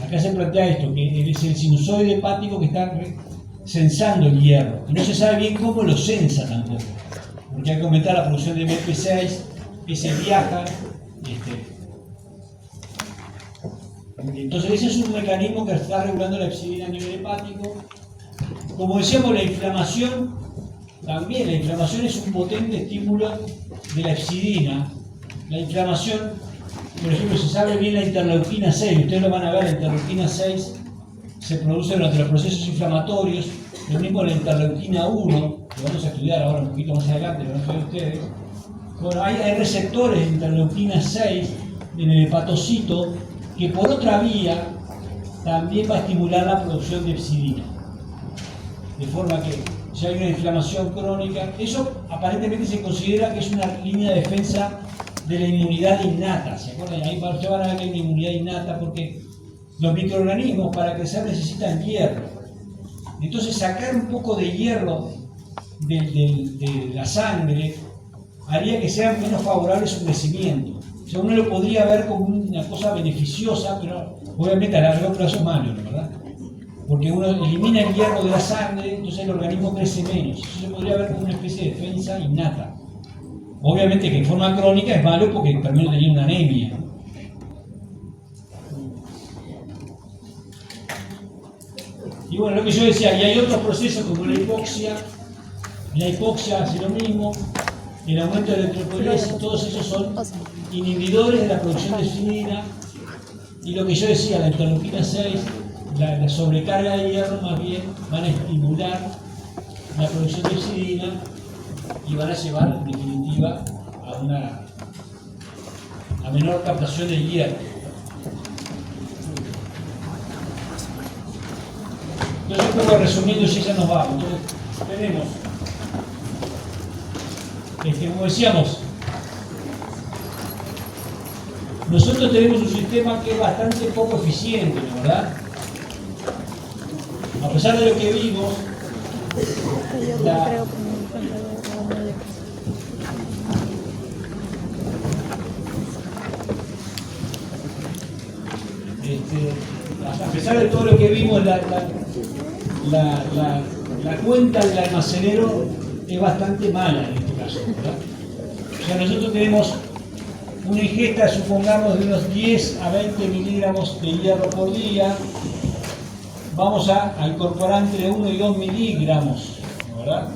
Acá se plantea esto, que es el sinusoide hepático que está sensando el hierro. Y no se sabe bien cómo lo sensa tampoco. Porque hay que aumentar la producción de BMP6, ese viaja. Entonces ese es un mecanismo que está regulando la hepsidina a nivel hepático. Como decíamos, la inflamación, también la inflamación es un potente estímulo de la hepsidina. La inflamación, por ejemplo, se sabe bien la interleuquina 6, ustedes lo van a ver, la interleuquina 6 se produce durante los procesos inflamatorios, lo mismo la interleuquina 1, que vamos a estudiar ahora un poquito más adelante, lo van a estudiar ustedes. Bueno, hay receptores de interleuquina 6 en el hepatocito que por otra vía también va a estimular la producción de hepsidina. De forma que si hay una inflamación crónica, eso aparentemente se considera que es una línea de defensa de la inmunidad innata. ¿Se acuerdan? Ahí ustedes van a ver que hay una inmunidad innata porque los microorganismos para crecer necesitan hierro. Entonces sacar un poco de hierro de la sangre haría que sea menos favorable su crecimiento. O sea, uno lo podría ver como una cosa beneficiosa, pero obviamente a largo plazo es malo, ¿verdad? Porque uno elimina el hierro de la sangre, entonces el organismo crece menos. Eso se podría ver como una especie de defensa innata. Obviamente que en forma crónica es malo porque termina teniendo una anemia. Y bueno, lo que yo decía, y hay otros procesos como la hipoxia hace lo mismo, el aumento de electropoiesis, todos esos son inhibidores de la producción de hepsidina, y lo que yo decía, la interleuquina 6, la sobrecarga de hierro más bien van a estimular la producción de hepsidina y van a llevar en definitiva a menor captación de hierro. Entonces, un poco resumiendo, si ya nos vamos. Entonces, tenemos, como decíamos, nosotros tenemos un sistema que es bastante poco eficiente, ¿no? ¿Verdad? A pesar de lo que vimos, a pesar de todo lo que vimos, la cuenta del almacenero es bastante mala en este caso, ¿verdad? O sea, nosotros tenemos una ingesta, supongamos, de unos 10 a 20 miligramos de hierro por día. Vamos a incorporar entre 1 y 2 miligramos, ¿verdad?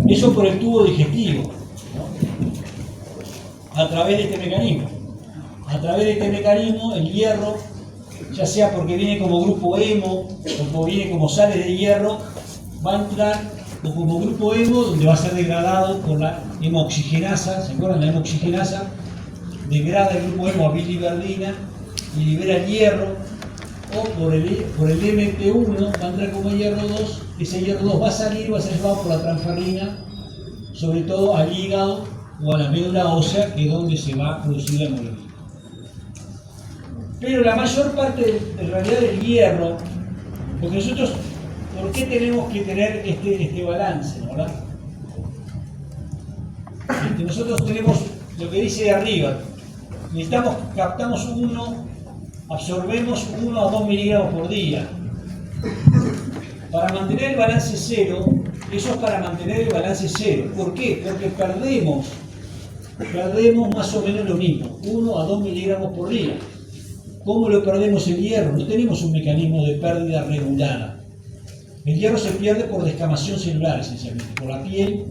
Eso por el tubo digestivo, ¿no? A través de este mecanismo. A través de este mecanismo, el hierro, ya sea porque viene como grupo hemo o porque viene como sales de hierro, va a entrar o como grupo hemo, donde va a ser degradado por la hemoxigenasa. ¿Se acuerdan? La hemoxigenasa degrada el grupo hemo a biliverdina y libera el hierro, o por el MP1 va a entrar como hierro 2. Ese hierro 2 va a salir, va a ser llevado por la transferrina, sobre todo al hígado o a la médula ósea, que es donde se va a producir la hemoglobina. Pero la mayor parte en realidad del hierro, porque nosotros, ¿por qué tenemos que tener este balance, ¿verdad? Nosotros tenemos lo que dice de arriba, captamos absorbemos 1 a 2 miligramos por día. Para mantener el balance cero, eso es para mantener el balance cero. ¿Por qué? Porque perdemos más o menos lo mismo, 1 a 2 miligramos por día. ¿Cómo lo perdemos el hierro? No tenemos un mecanismo de pérdida regulada. El hierro se pierde por descamación celular, esencialmente, por la piel,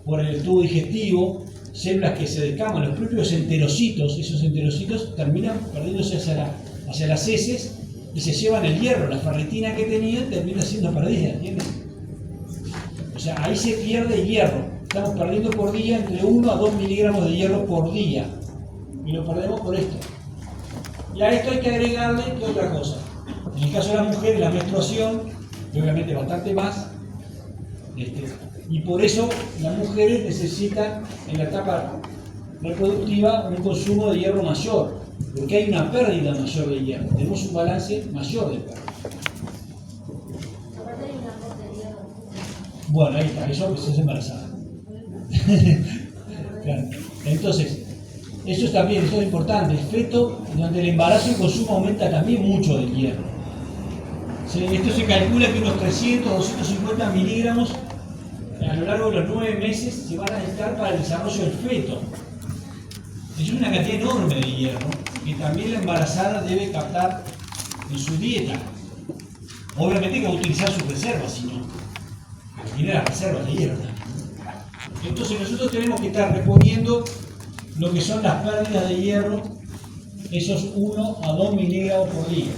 por el tubo digestivo, células que se descaman, los propios enterocitos. Esos enterocitos terminan perdiéndose hacia las heces y se llevan el hierro. La ferritina que tenían termina siendo perdida, ¿entienden? O sea, ahí se pierde hierro. Estamos perdiendo por día entre 1 a 2 miligramos de hierro por día. Y lo perdemos por esto. Y a esto hay que agregarle otra cosa. En el caso de las mujeres, la menstruación, que obviamente bastante más, y por eso las mujeres necesitan en la etapa reproductiva un consumo de hierro mayor, porque hay una pérdida mayor de hierro, tenemos un balance mayor de pérdida. Aparte hay una aporte de hierro. Bueno, ahí está, eso es embarazada. Claro. Entonces, eso es importante. El feto, durante el embarazo, el consumo aumenta también mucho del hierro. Esto se calcula que unos 300 o 250 miligramos a lo largo de los 9 meses se van a necesitar para el desarrollo del feto. Es una cantidad enorme de hierro que también la embarazada debe captar en su dieta. Obviamente que va a utilizar sus reservas, si no. Tiene las reservas de hierro también. Entonces nosotros tenemos que estar reponiendo lo que son las pérdidas de hierro, esos 1 a 2 miligramos por día.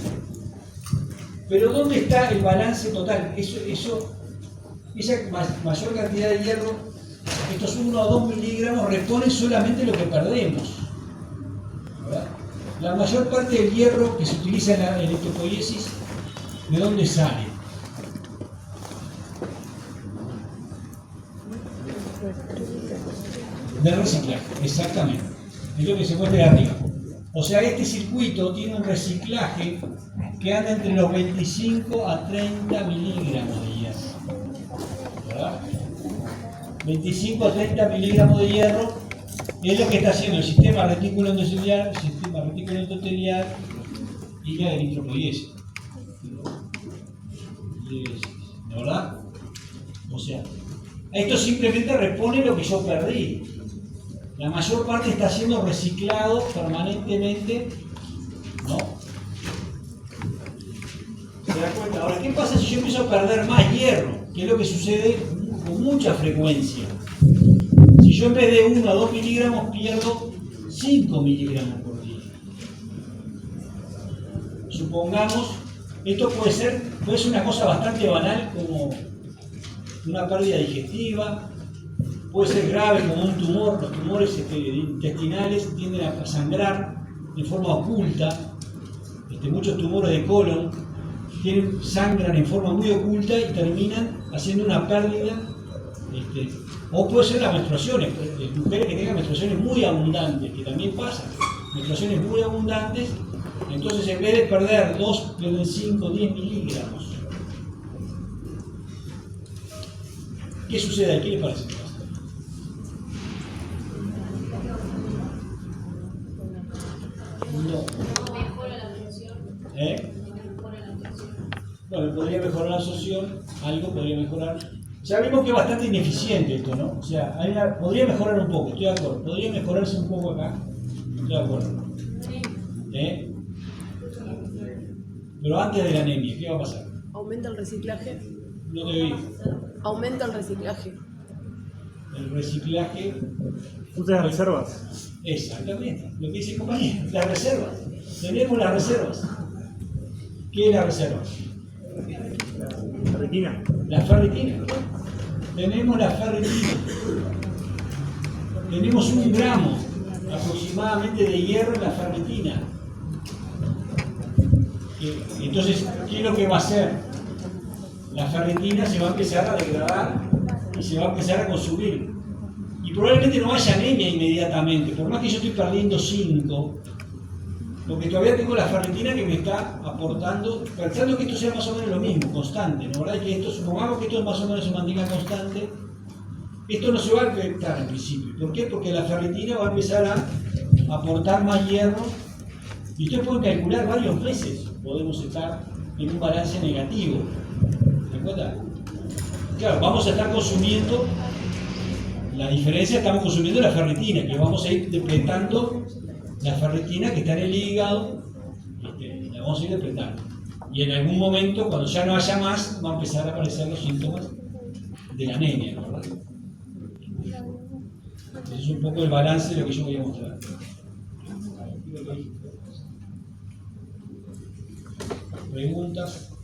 Pero ¿dónde está el balance total? Esa mayor cantidad de hierro, estos 1 a 2 miligramos reponen solamente lo que perdemos, ¿verdad? La mayor parte del hierro que se utiliza en la electropoiesis, ¿de dónde sale? Del reciclaje, exactamente. Es lo que se muestra de arriba. O sea, este circuito tiene un reciclaje que anda entre los 25 a 30 miligramos de hierro, ¿verdad? 25 a 30 miligramos de hierro es lo que está haciendo el sistema retículo endotelial, el sistema retículo endotelial y la eritropoiesis. ¿Verdad? O sea, esto simplemente repone lo que yo perdí. La mayor parte está siendo reciclado permanentemente, ¿no? ¿Se da cuenta? Ahora, ¿qué pasa si yo empiezo a perder más hierro? ¿Qué es lo que sucede con mucha frecuencia? Si yo en vez de 1 a 2 miligramos pierdo 5 miligramos por día. Supongamos, esto puede ser una cosa bastante banal como una pérdida digestiva, puede ser grave como un tumor. Los tumores intestinales tienden a sangrar de forma oculta. Muchos tumores de colon sangran en forma muy oculta y terminan haciendo una pérdida. O puede ser las menstruaciones, mujeres que tengan menstruaciones muy abundantes, que también pasa, menstruaciones muy abundantes, entonces en vez de perder 2, pierden 5, 10 miligramos. ¿Qué sucede ahí? ¿Qué les parece? No mejora la absorción. No mejora la absorción. Bueno, podría mejorar la absorción, algo podría mejorar. Ya vimos que es bastante ineficiente esto, ¿no? O sea, podría mejorar un poco, estoy de acuerdo. Podría mejorarse un poco acá, estoy de acuerdo. Pero antes de la anemia, ¿qué va a pasar? Aumenta el reciclaje. No te oí. Aumenta el reciclaje. El reciclaje Ustedes reservas. Exactamente, lo que dice el compañero, las reservas. Tenemos las reservas. ¿Qué es la reserva? La retina. La ferritina. Tenemos la ferritina. Tenemos 1 gramo aproximadamente de hierro en la ferritina. Entonces, ¿qué es lo que va a hacer? La ferritina se va a empezar a degradar y se va a empezar a consumir. Y probablemente no haya anemia inmediatamente, por más que yo estoy perdiendo 5, porque todavía tengo la ferritina que me está aportando, pensando que esto sea más o menos lo mismo, constante, ¿no? ¿Verdad? Que esto, supongamos que esto más o menos se mantenga constante, esto no se va a afectar en principio. ¿Por qué? Porque la ferritina va a empezar a aportar más hierro y ustedes pueden calcular varios meses, podemos estar en un balance negativo. ¿Se cuenta? Claro, vamos a estar consumiendo, la diferencia, estamos consumiendo la ferritina, que vamos a ir depletando la ferritina que está en el hígado, la vamos a ir depletando. Y en algún momento, cuando ya no haya más, van a empezar a aparecer los síntomas de la anemia, ¿no? ¿Verdad? Ese es un poco el balance de lo que yo voy a mostrar. ¿Preguntas?